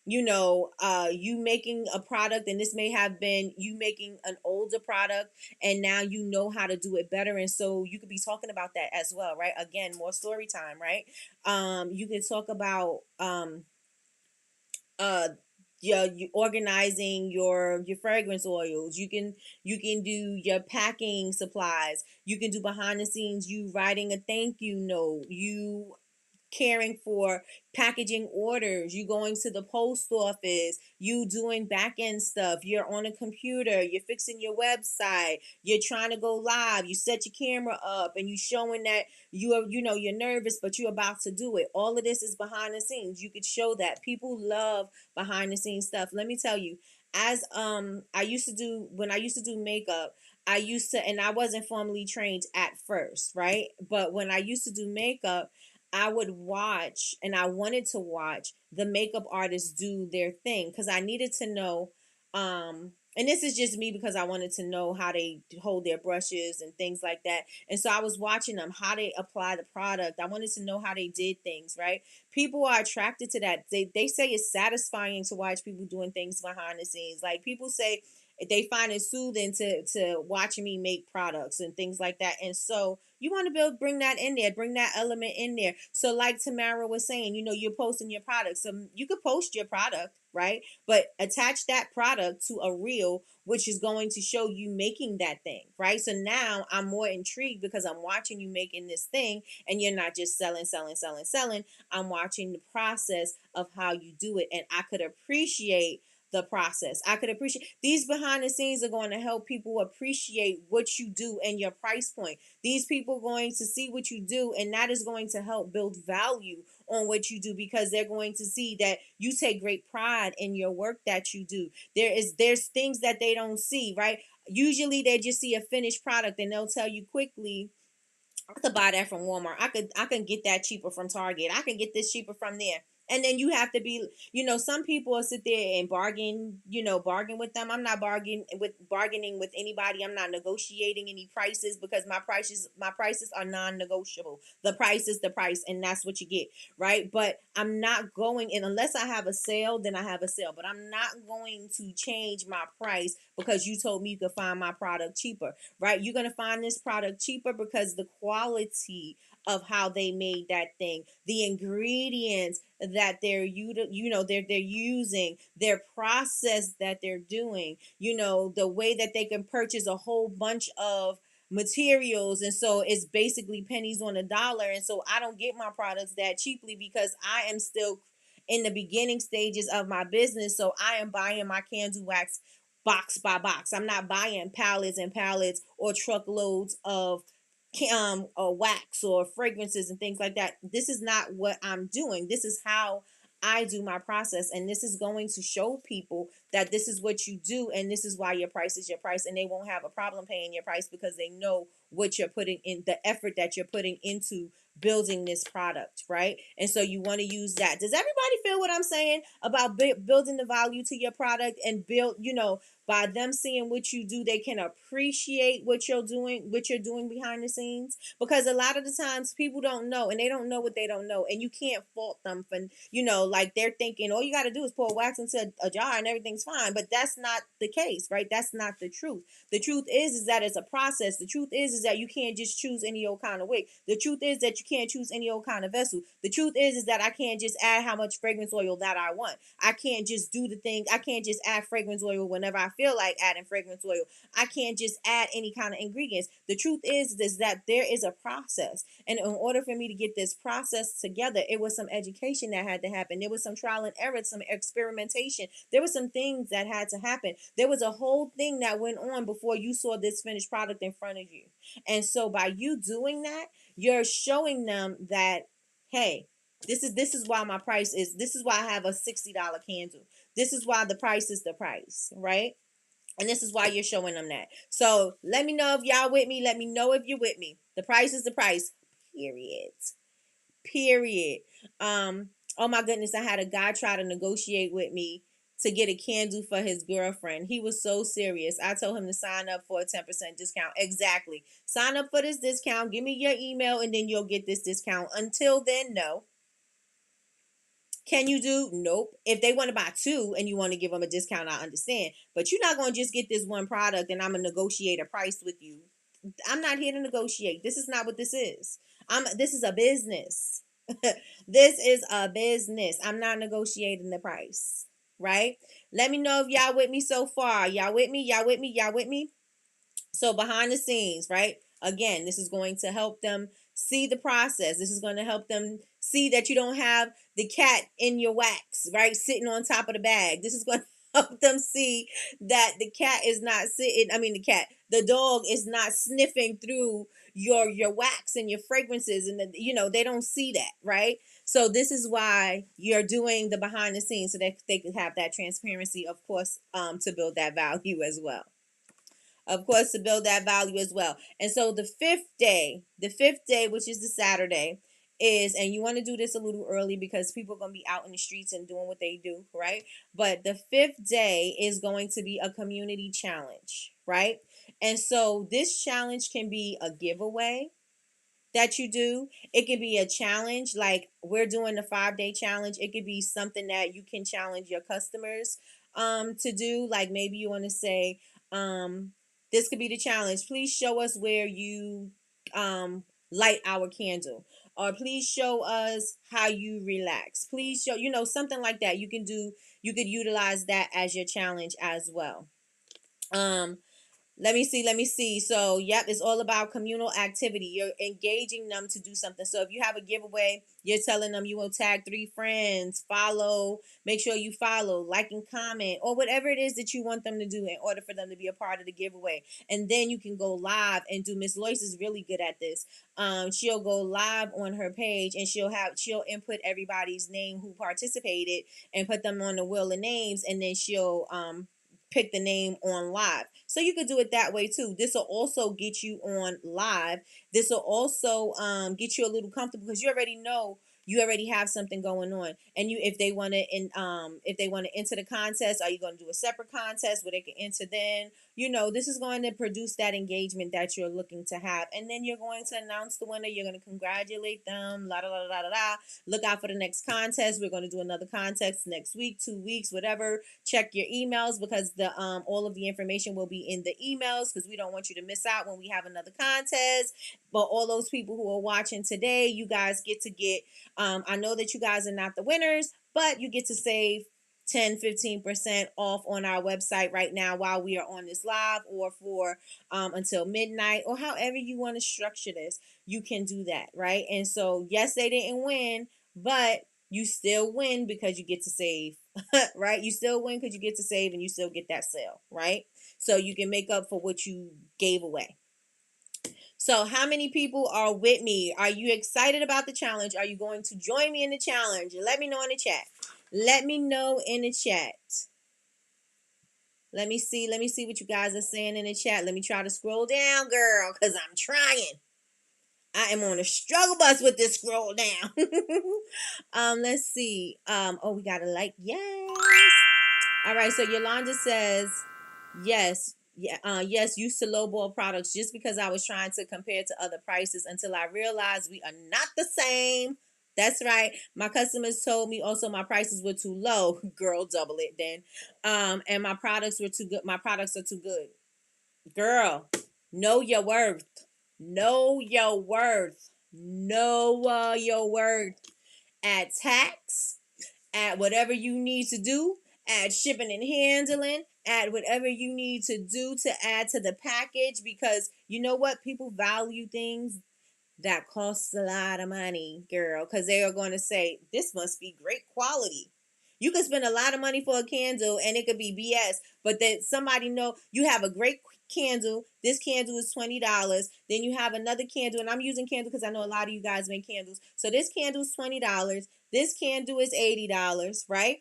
you making a product, and this may have been you making an older product, and now you know how to do it better, and so you could be talking about that as well, right? Again, more story time, right? You can talk about uh you organizing your fragrance oils. You can do your packing supplies. You can do behind the scenes, you writing a thank you note, you caring for packaging orders, you going to the post office, you doing back end stuff, you're on a computer, you're fixing your website, you're trying to go live, you set your camera up, and you showing that you're nervous, but you're about to do it. All of this is behind the scenes. You could show that. People love behind the scenes stuff. Let me tell you, as I used to do, when I used to do makeup, and I wasn't formally trained at first, right? But when I used to do makeup, I would watch, and I wanted to watch the makeup artists do their thing, because I needed to know, and this is just me, because I wanted to know how they hold their brushes and things like that. And so I was watching them, how they apply the product. I wanted to know how they did things, right? People are attracted to that. They say it's satisfying to watch people doing things behind the scenes. Like, people say they find it soothing to watching me make products and things like that. And so you want to bring that in there, bring that element in there. So like Tamara was saying, you're posting your products. So you could post your product, right? But attach that product to a reel, which is going to show you making that thing, right? So now I'm more intrigued because I'm watching you making this thing, and you're not just selling. I'm watching the process of how you do it, and I could appreciate the process. I could appreciate these behind the scenes are going to help people appreciate what you do and your price point. These people are going to see what you do, and that is going to help build value on what you do, because they're going to see that you take great pride in your work that you do. There's things that they don't see, right? Usually they just see a finished product and they'll tell you quickly, I could buy that from Walmart. I can get that cheaper from Target. I can get this cheaper from there. And then you have to be, some people will sit there and bargain, bargain with them. I'm not bargaining with anybody. I'm not negotiating any prices, because my prices are non-negotiable. The price is the price, and that's what you get, right? But I'm not going, and unless I have a sale, then I have a sale. But I'm not going to change my price because you told me you could find my product cheaper, right? You're going to find this product cheaper because the quality of how they made that thing, the ingredients that they're using, their process that they're doing, the way that they can purchase a whole bunch of materials, and so it's basically pennies on a dollar. And so I don't get my products that cheaply because I am still in the beginning stages of my business. So I am buying my candle wax box by box. I'm not buying pallets and pallets or truckloads of or wax or fragrances and things like that. This is not what I'm doing. This is how I do my process, and this is going to show people that this is what you do, and this is why your price is your price, and they won't have a problem paying your price because they know what you're putting in, the effort that you're putting into building this product, right? And so you want to use that. Does everybody feel what I'm saying about building the value to your product, and build, by them seeing what you do, they can appreciate what you're doing behind the scenes? Because a lot of the times people don't know, and they don't know what they don't know, and you can't fault them for, like they're thinking all you got to do is pour wax into a jar and everything's fine. But that's not the case, right? That's not the truth. The truth is that it's a process. The truth is that you can't just choose any old kind of wick. The truth is that you can't choose any old kind of vessel. The truth is that I can't just add how much fragrance oil that I want. I can't just do the thing. I can't just add fragrance oil whenever I feel like adding fragrance oil. I can't just add any kind of ingredients. The truth is that there is a process. And in order for me to get this process together, it was some education that had to happen. There was some trial and error, some experimentation. There were some things that had to happen. There was a whole thing that went on before you saw this finished product in front of you. And so by you doing that, you're showing them that, hey, this is why my price is, this is why I have a $60 candle. This is why the price is the price, right? And this is why you're showing them that. So let me know if y'all with me. Let me know if you're with me. The price is the price. Period. Oh my goodness, I had a guy try to negotiate with me to get a candle for his girlfriend. He was so serious. I told him to sign up for a 10% discount. Exactly. Sign up for this discount. Give me your email and then you'll get this discount. Until then, no. Can you do? Nope. If they want to buy two and you want to give them a discount, I understand. But you're not going to just get this one product and I'm going to negotiate a price with you. I'm not here to negotiate. This is not what this is. This is a business. This is a business. I'm not negotiating the price, right? Let me know if y'all with me so far. Y'all with me? Y'all with me? Y'all with me? So behind the scenes, right? Again, this is going to help them see the process. This is going to help them see that you don't have the cat in your wax, right? Sitting on top of the bag. This is going to help them see that the cat is not the dog is not sniffing through your wax and your fragrances, and they don't see that, right? So this is why you're doing the behind the scenes, so that they could have that transparency, of course, to build that value as well. Of course, to build that value as well. And so the fifth day, which is the Saturday, is, and you want to do this a little early because people are going to be out in the streets and doing what they do, right? But the fifth day is going to be a community challenge, right? And so this challenge can be a giveaway that you do. It could be a challenge, like we're doing the 5-day challenge. It could be something that you can challenge your customers to do. Like maybe you want to say, this could be the challenge. Please show us where you light our candle. or please show us how you relax. Please show, something like that. You could utilize that as your challenge as well. Let me see. So, yep, it's all about communal activity. You're engaging them to do something. So, if you have a giveaway, you're telling them you will tag 3 friends, follow, make sure you follow, like and comment, or whatever it is that you want them to do in order for them to be a part of the giveaway. And then you can go live and do. Miss Lois is really good at this. She'll go live on her page and she'll input everybody's name who participated and put them on the wheel of names, and then she'll pick the name on live. So you could do it that way too. This will also get you on live. This will also get you a little comfortable because you already have something going on. And if they want to enter the contest, are you going to do a separate contest where they can enter then? This is going to produce that engagement that you're looking to have. And then you're going to announce the winner. You're going to congratulate them. La da da da da da. Look out for the next contest. We're going to do another contest next week, 2 weeks, whatever. Check your emails because the all of the information will be in the emails because we don't want you to miss out when we have another contest. But all those people who are watching today, you guys get I know that you guys are not the winners, but you get to save 10-15% off on our website right now while we are on this live, or for until midnight, or however you want to structure this. You can do that, right? And so, yes, they didn't win, but you still win because you get to save, right? You still win because you get to save and you still get that sale, right? So you can make up for what you gave away. So how many people are with me? Are you excited about the challenge? Are you going to join me in the challenge? Let me know in the chat. Let me know in the chat. Let me see what you guys are saying in the chat. Let me try to scroll down, girl, because I'm trying. I am on a struggle bus with this scroll down. Let's see. We got a like. Yes. All right. So Yolanda says, yes. Yeah, yes, used to lowball products just because I was trying to compare to other prices until I realized we are not the same. That's right. My customers told me also my prices were too low. Girl, double it then. And my products were too good. My products are too good. Girl, know your worth. Know your worth. Know your worth. Add tax. Add whatever you need to do. Add shipping and handling. Add whatever you need to do to add to the package, because you know what? People value things that costs a lot of money, girl, because they are going to say, this must be great quality. You could spend a lot of money for a candle and it could be BS, but that somebody know you have a great candle. This candle is $20. Then you have another candle, and I'm using candle because I know a lot of you guys make candles. So this candle is $20. This candle is $80, right?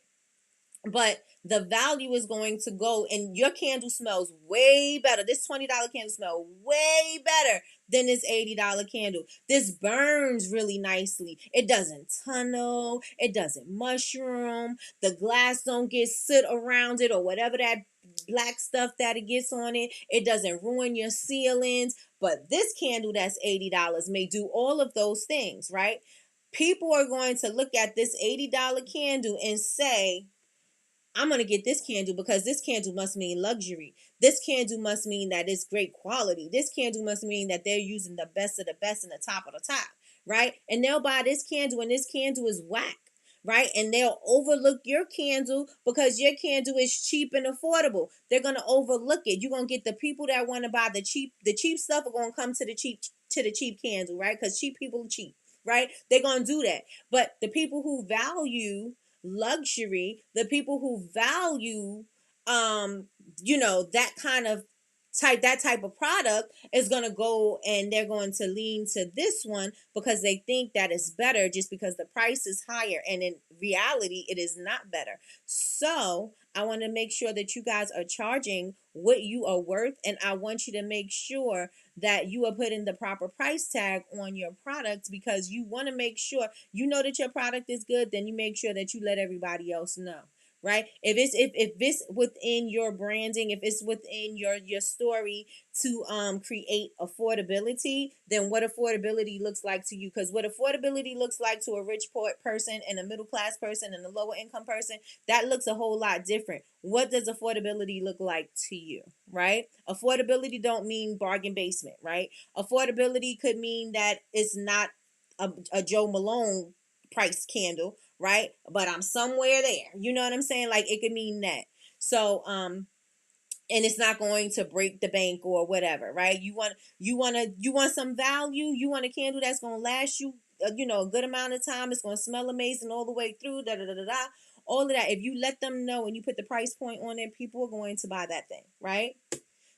But the value is going to go, and your candle smells way better. This $20 candle smells way better than this $80 candle. This burns really nicely. It doesn't tunnel. It doesn't mushroom. The glass don't get soot around it or whatever that black stuff that it gets on it. It doesn't ruin your ceilings. But this candle that's $80 may do all of those things, right? People are going to look at this $80 candle and say, I'm going to get this candle because this candle must mean luxury. This candle must mean that it's great quality. This candle must mean that they're using the best of the best and the top of the top, right? And they'll buy this candle, and this candle is whack, right? And they'll overlook your candle because your candle is cheap and affordable. They're going to overlook it. You're going to get the people that want to buy the cheap stuff are going to come to the cheap candle, right? Because cheap people are cheap, right? They're going to do that. But the people who value luxury, the people who value that kind of type of product is going to go, and they're going to lean to this one because they think that it's better just because the price is higher, and in reality it is not better. So I want to make sure that you guys are charging what you are worth, and I want you to make sure that you are putting the proper price tag on your products, because you want to make sure you know that your product is good. Then you make sure that you let everybody else know, right? If it's within your branding, if it's within your story to create affordability, then what affordability looks like to you, because what affordability looks like to a rich poor person and a middle class person and a lower income person, that looks a whole lot different. What does affordability look like to you, right? Affordability don't mean bargain basement, right? Affordability could mean that it's not a Joe Malone price candle, right? But I'm somewhere there. You know what I'm saying? Like it could mean that. So and it's not going to break the bank or whatever, right? You want some value. You want a candle that's going to last you, a good amount of time. It's going to smell amazing all the way through. Da da da da da. All of that. If you let them know and you put the price point on it, people are going to buy that thing, right?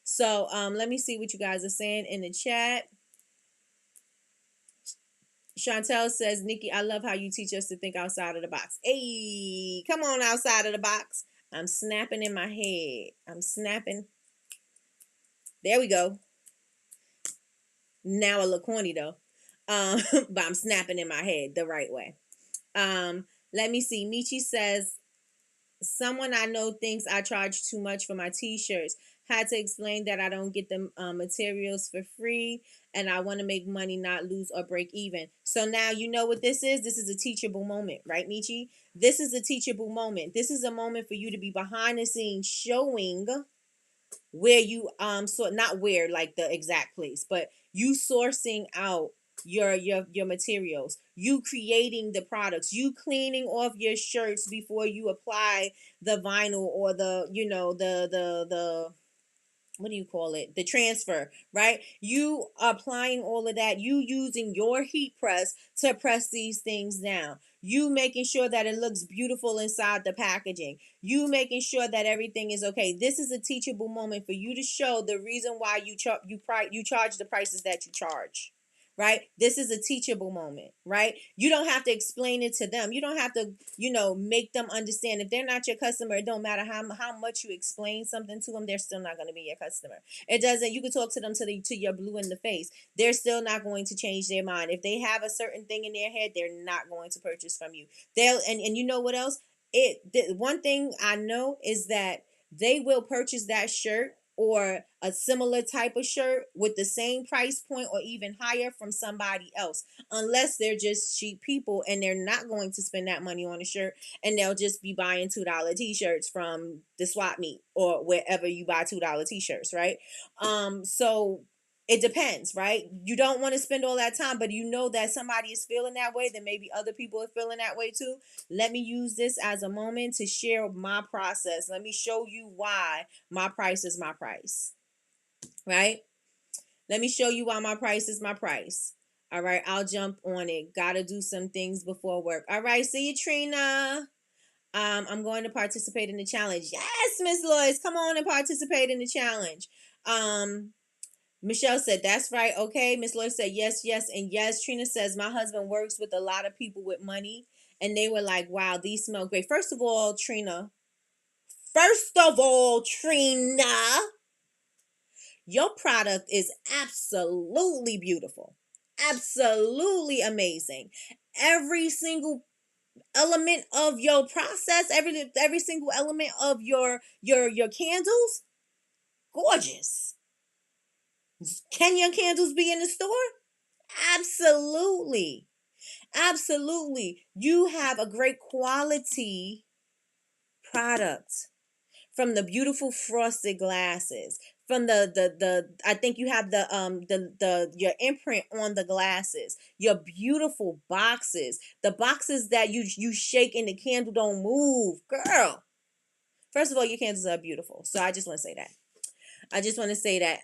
So let me see what you guys are saying in the chat. Chantel says, Nikki, I love how you teach us to think outside of the box. Hey, come on outside of the box. I'm snapping in my head. I'm snapping. There we go. Now I look corny though. But I'm snapping in my head the right way. Let me see. Michi says, someone I know thinks I charge too much for my t-shirts. Had to explain that I don't get the materials for free and I want to make money, not lose or break even. So now you know what this is. This is a teachable moment, right, Michi? This is a teachable moment. This is a moment for you to be behind the scenes showing where you so not where like the exact place, but you sourcing out your materials, you creating the products, you cleaning off your shirts before you apply the vinyl or the the what do you call it, the transfer, right? You applying all of that, you using your heat press to press these things down, you making sure that it looks beautiful inside the packaging, you making sure that everything is okay. This is a teachable moment for you to show the reason why you charge the prices that you charge, right? This is a teachable moment, right? You don't have to explain it to them. You don't have to, make them understand. If they're not your customer, it don't matter how much you explain something to them, they're still not going to be your customer. It doesn't, you can talk to them to your blue in the face. They're still not going to change their mind. If they have a certain thing in their head, they're not going to purchase from you. And you know what else? One thing I know is that they will purchase that shirt or a similar type of shirt with the same price point or even higher from somebody else, unless they're just cheap people and they're not going to spend that money on a shirt, and they'll just be buying $2 t-shirts from the swap meet or wherever you buy $2 t-shirts, right? So it depends, right? You don't want to spend all that time, but you know that somebody is feeling that way, then maybe other people are feeling that way too. Let me use this as a moment to share my process. Let me show you why my price is my price, right? Let me show you why my price is my price. All right, I'll jump on it. Gotta do some things before work. All right, see you, Trina. I'm going to participate in the challenge. Yes, Miss Lois, come on and participate in the challenge. Michelle said, that's right. Okay. Miss Lois said, yes, yes, and yes. Trina says, my husband works with a lot of people with money, and they were like, wow, these smell great. First of all, Trina, your product is absolutely beautiful. Absolutely amazing. Every single element of your process, every single element of your candles, gorgeous. Can your candles be in the store? Absolutely. Absolutely. You have a great quality product. From the beautiful frosted glasses, from the I think you have the your imprint on the glasses, your beautiful boxes, the boxes that you shake and the candle don't move, girl. First of all, your candles are beautiful, so I just want to say that.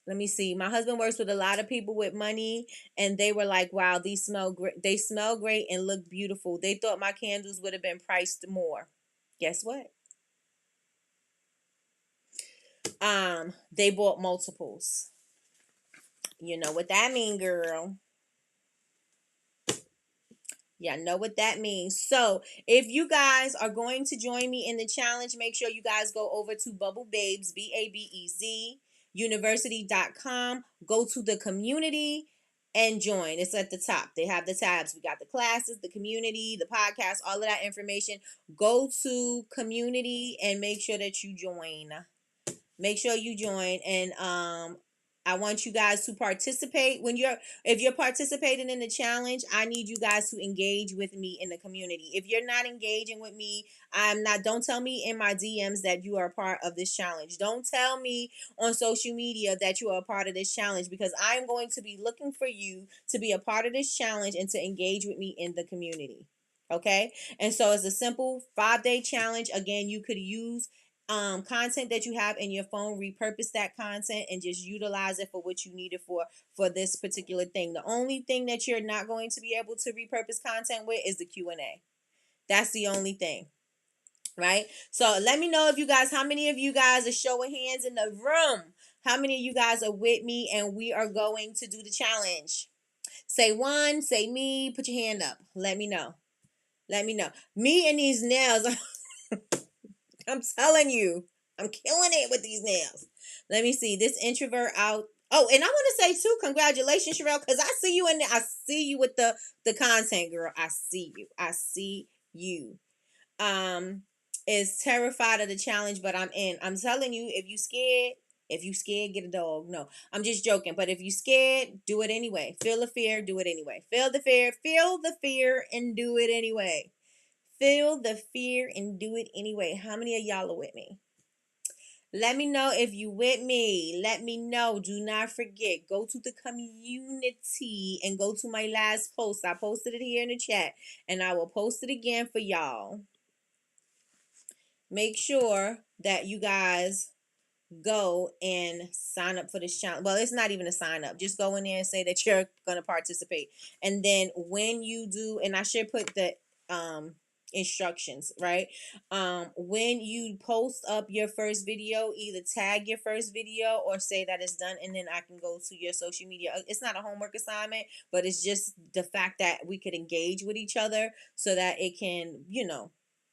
Let me see. My husband works with a lot of people with money, and they were like, wow, these smell great. They smell great and look beautiful. They thought my candles would have been priced more. Guess what? They bought multiples. You know what that mean, girl. Yeah, know what that means. So if you guys are going to join me in the challenge, make sure you guys go over to Bubble Babes, BABEZ, university.com. Go to the community and join. It's at the top. They have the tabs. We got the classes, the community, the podcast, all of that information. Go to community and make sure that you join. Make sure you join. And I want you guys to participate. If you're participating in the challenge, I need you guys to engage with me in the community. If you're not engaging with me, don't tell me in my DMs that you are a part of this challenge. Don't tell me on social media that you are a part of this challenge, because I'm going to be looking for you to be a part of this challenge and to engage with me in the community. Okay? And so it's a simple 5-day challenge. Again, you could use content that you have in your phone, repurpose that content and just utilize it for what you need it for this particular thing. The only thing that you're not going to be able to repurpose content with is the Q&A. That's the only thing, right? So let me know how many of you guys are showing hands in the room. How many of you guys are with me and we are going to do the challenge? Say one, say me, put your hand up. Let me know. Me and these nails. I'm telling you, I'm killing it with these nails. Let me see this introvert out. Oh, and I want to say too, congratulations, Sherelle, because I see you in there. I see you with the content, girl. I see you. Is terrified of the challenge, but I'm in. I'm telling you, if you scared, get a dog. No, I'm just joking. But if you scared, do it anyway. Feel the fear, do it anyway. Feel the fear, and do it anyway. Feel the fear and do it anyway. How many of y'all are with me? Let me know if you with me. Let me know. Do not forget. Go to the community and go to my last post. I posted it here in the chat and I will post it again for y'all. Make sure that you guys go and sign up for this challenge. Well, it's not even a sign up. Just go in there and say that you're going to participate. And then when you do, and I should put the instructions, right? When you post up your first video, either tag your first video or say that it's done, and then I can go to your social media. It's not a homework assignment, but it's just the fact that we could engage with each other so that it can,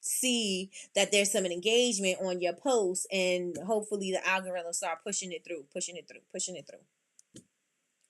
see that there's some engagement on your post, and hopefully the algorithm start pushing it through.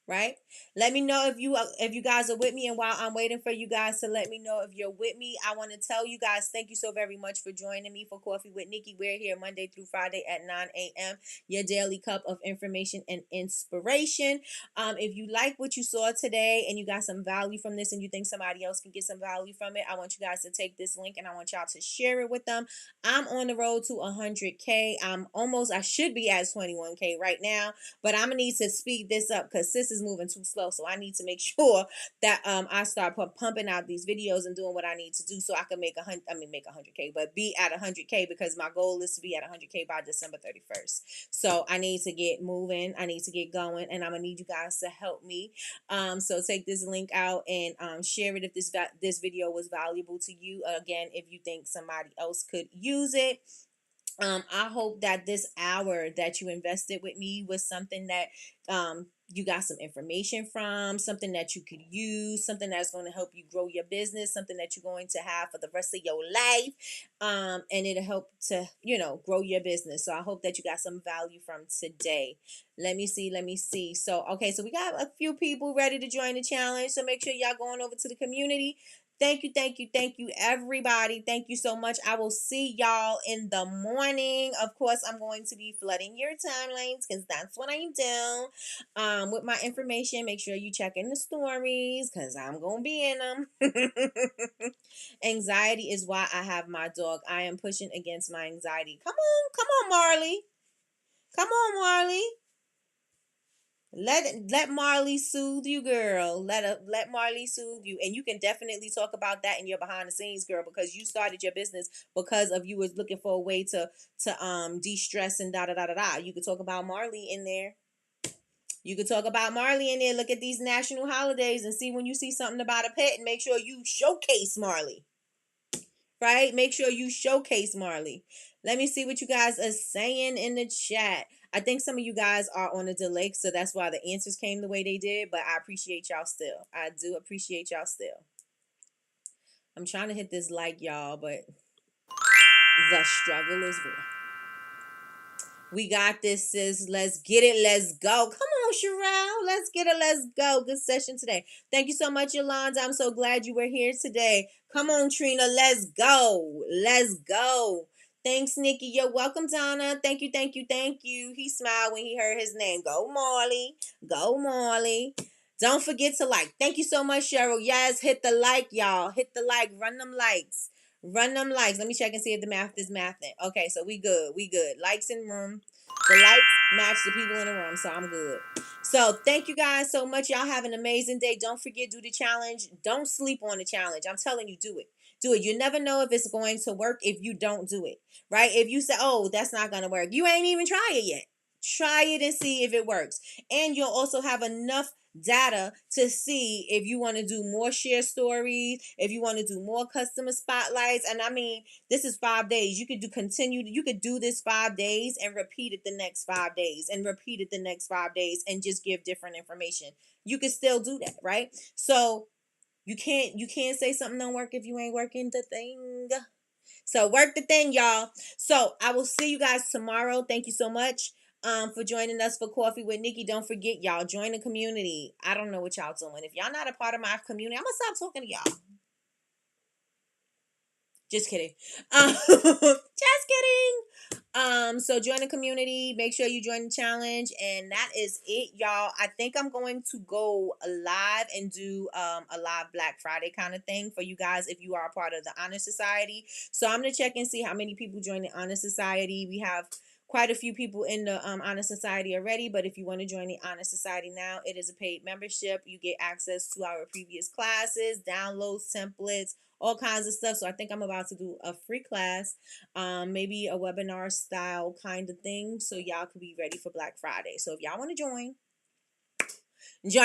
Right? Let me know if you guys are with me, and while I'm waiting for you guys to let me know if you're with me, I want to tell you guys thank you so very much for joining me for Coffee with Nikki. We're here Monday through Friday at 9 a.m. Your daily cup of information and inspiration. If you like what you saw today and you got some value from this and you think somebody else can get some value from it, I want you guys to take this link and I want y'all to share it with them. I'm on the road to 100K. I should be at 21K right now, but I'm gonna need to speed this up because sis is moving too slow. So I need to make sure that I start pumping out these videos and doing what I need to do so I can make 100K, but be at 100K, because my goal is to be at 100K by December 31st. So I need to get moving. I need to get going, and I'm gonna need you guys to help me. So take this link out and share it if this video was valuable to you. Again, if you think somebody else could use it. I hope that this hour that you invested with me was something that you got some information from, something that you could use, something that's going to help you grow your business, something that you're going to have for the rest of your life, and it'll help to grow your business. So I hope that you got some value from today. Let me see. So so we got a few people ready to join the challenge, so make sure y'all going over to the community. Thank you, everybody. Thank you so much. I will see y'all in the morning. Of course, I'm going to be flooding your timelines because that's what I do. With my information, make sure you check in the stories because I'm going to be in them. Anxiety is why I have my dog. I am pushing against my anxiety. Come on, Marley. Come on, Marley. Let Marley soothe you, girl. Let Marley soothe you, and you can definitely talk about that in your behind the scenes, girl, because you started your business because of you was looking for a way to de-stress and da da da da da. You could talk about Marley in there. Look at these national holidays and see when you see something about a pet, and make sure you showcase Marley. Right? Make sure you showcase Marley. Let me see what you guys are saying in the chat. I think some of you guys are on a delay, so that's why the answers came the way they did, but I appreciate y'all still. I do appreciate y'all still. I'm trying to hit this like, y'all, but the struggle is real. We got this, sis. Let's get it. Let's go. Come on, Sherelle. Let's get it. Let's go. Good session today. Thank you so much, Yolanda. I'm so glad you were here today. Come on, Trina. Let's go. Let's go. Thanks, Nikki. You're welcome, Donna. Thank you, thank you, thank you. He smiled when he heard his name. Go Marley. Go Marley. Don't forget to like. Thank you so much, Cheryl. Yes, hit the like, y'all. Hit the like. Run them likes. Run them likes. Let me check and see if the math is mathing. Okay, so we good. We good. Likes in room. The likes match the people in the room, so I'm good. So thank you guys so much. Y'all have an amazing day. Don't forget, do the challenge. Don't sleep on the challenge. I'm telling you, do it. Do it. You never know if it's going to work if you don't do it. Right? If you say, oh, that's not going to work, you ain't even try it yet. Try it and see if it works. And you'll also have enough data to see if you want to do more share stories, if you want to do more customer spotlights. And I mean, this is 5 days. You could you could do this 5 days and repeat it the next 5 days and repeat it the next 5 days and just give different information. You could still do that, right? So you can't say something don't work if you ain't working the thing. So work the thing, y'all. So I will see you guys tomorrow. Thank you so much for joining us for Coffee with Nikki. Don't forget, y'all, join the community. I don't know what y'all doing. If y'all not a part of my community, I'm gonna stop talking to y'all. Just kidding. Just kidding. So join the community. Make sure you join the challenge, and that is it, y'all. I think I'm going to go live and do a live Black Friday kind of thing for you guys if you are a part of the Honor Society. So I'm gonna check and see how many people join the Honor Society. We have quite a few people in the Honor Society already, but if you want to join the Honor Society now, it is a paid membership. You get access to our previous classes, downloads, templates, all kinds of stuff. So I think I'm about to do a free class, maybe a webinar style kind of thing, so y'all could be ready for Black Friday. So if y'all want to join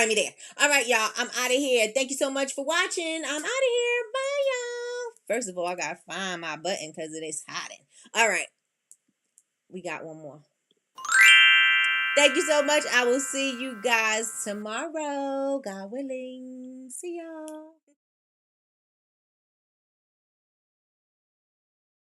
me there. All right, y'all, I'm out of here. Thank you so much for watching. I'm out of here. Bye, y'all. First of all, I gotta find my button because it is hiding. All right, we got one more. Thank you so much. I will see you guys tomorrow, God willing. See y'all.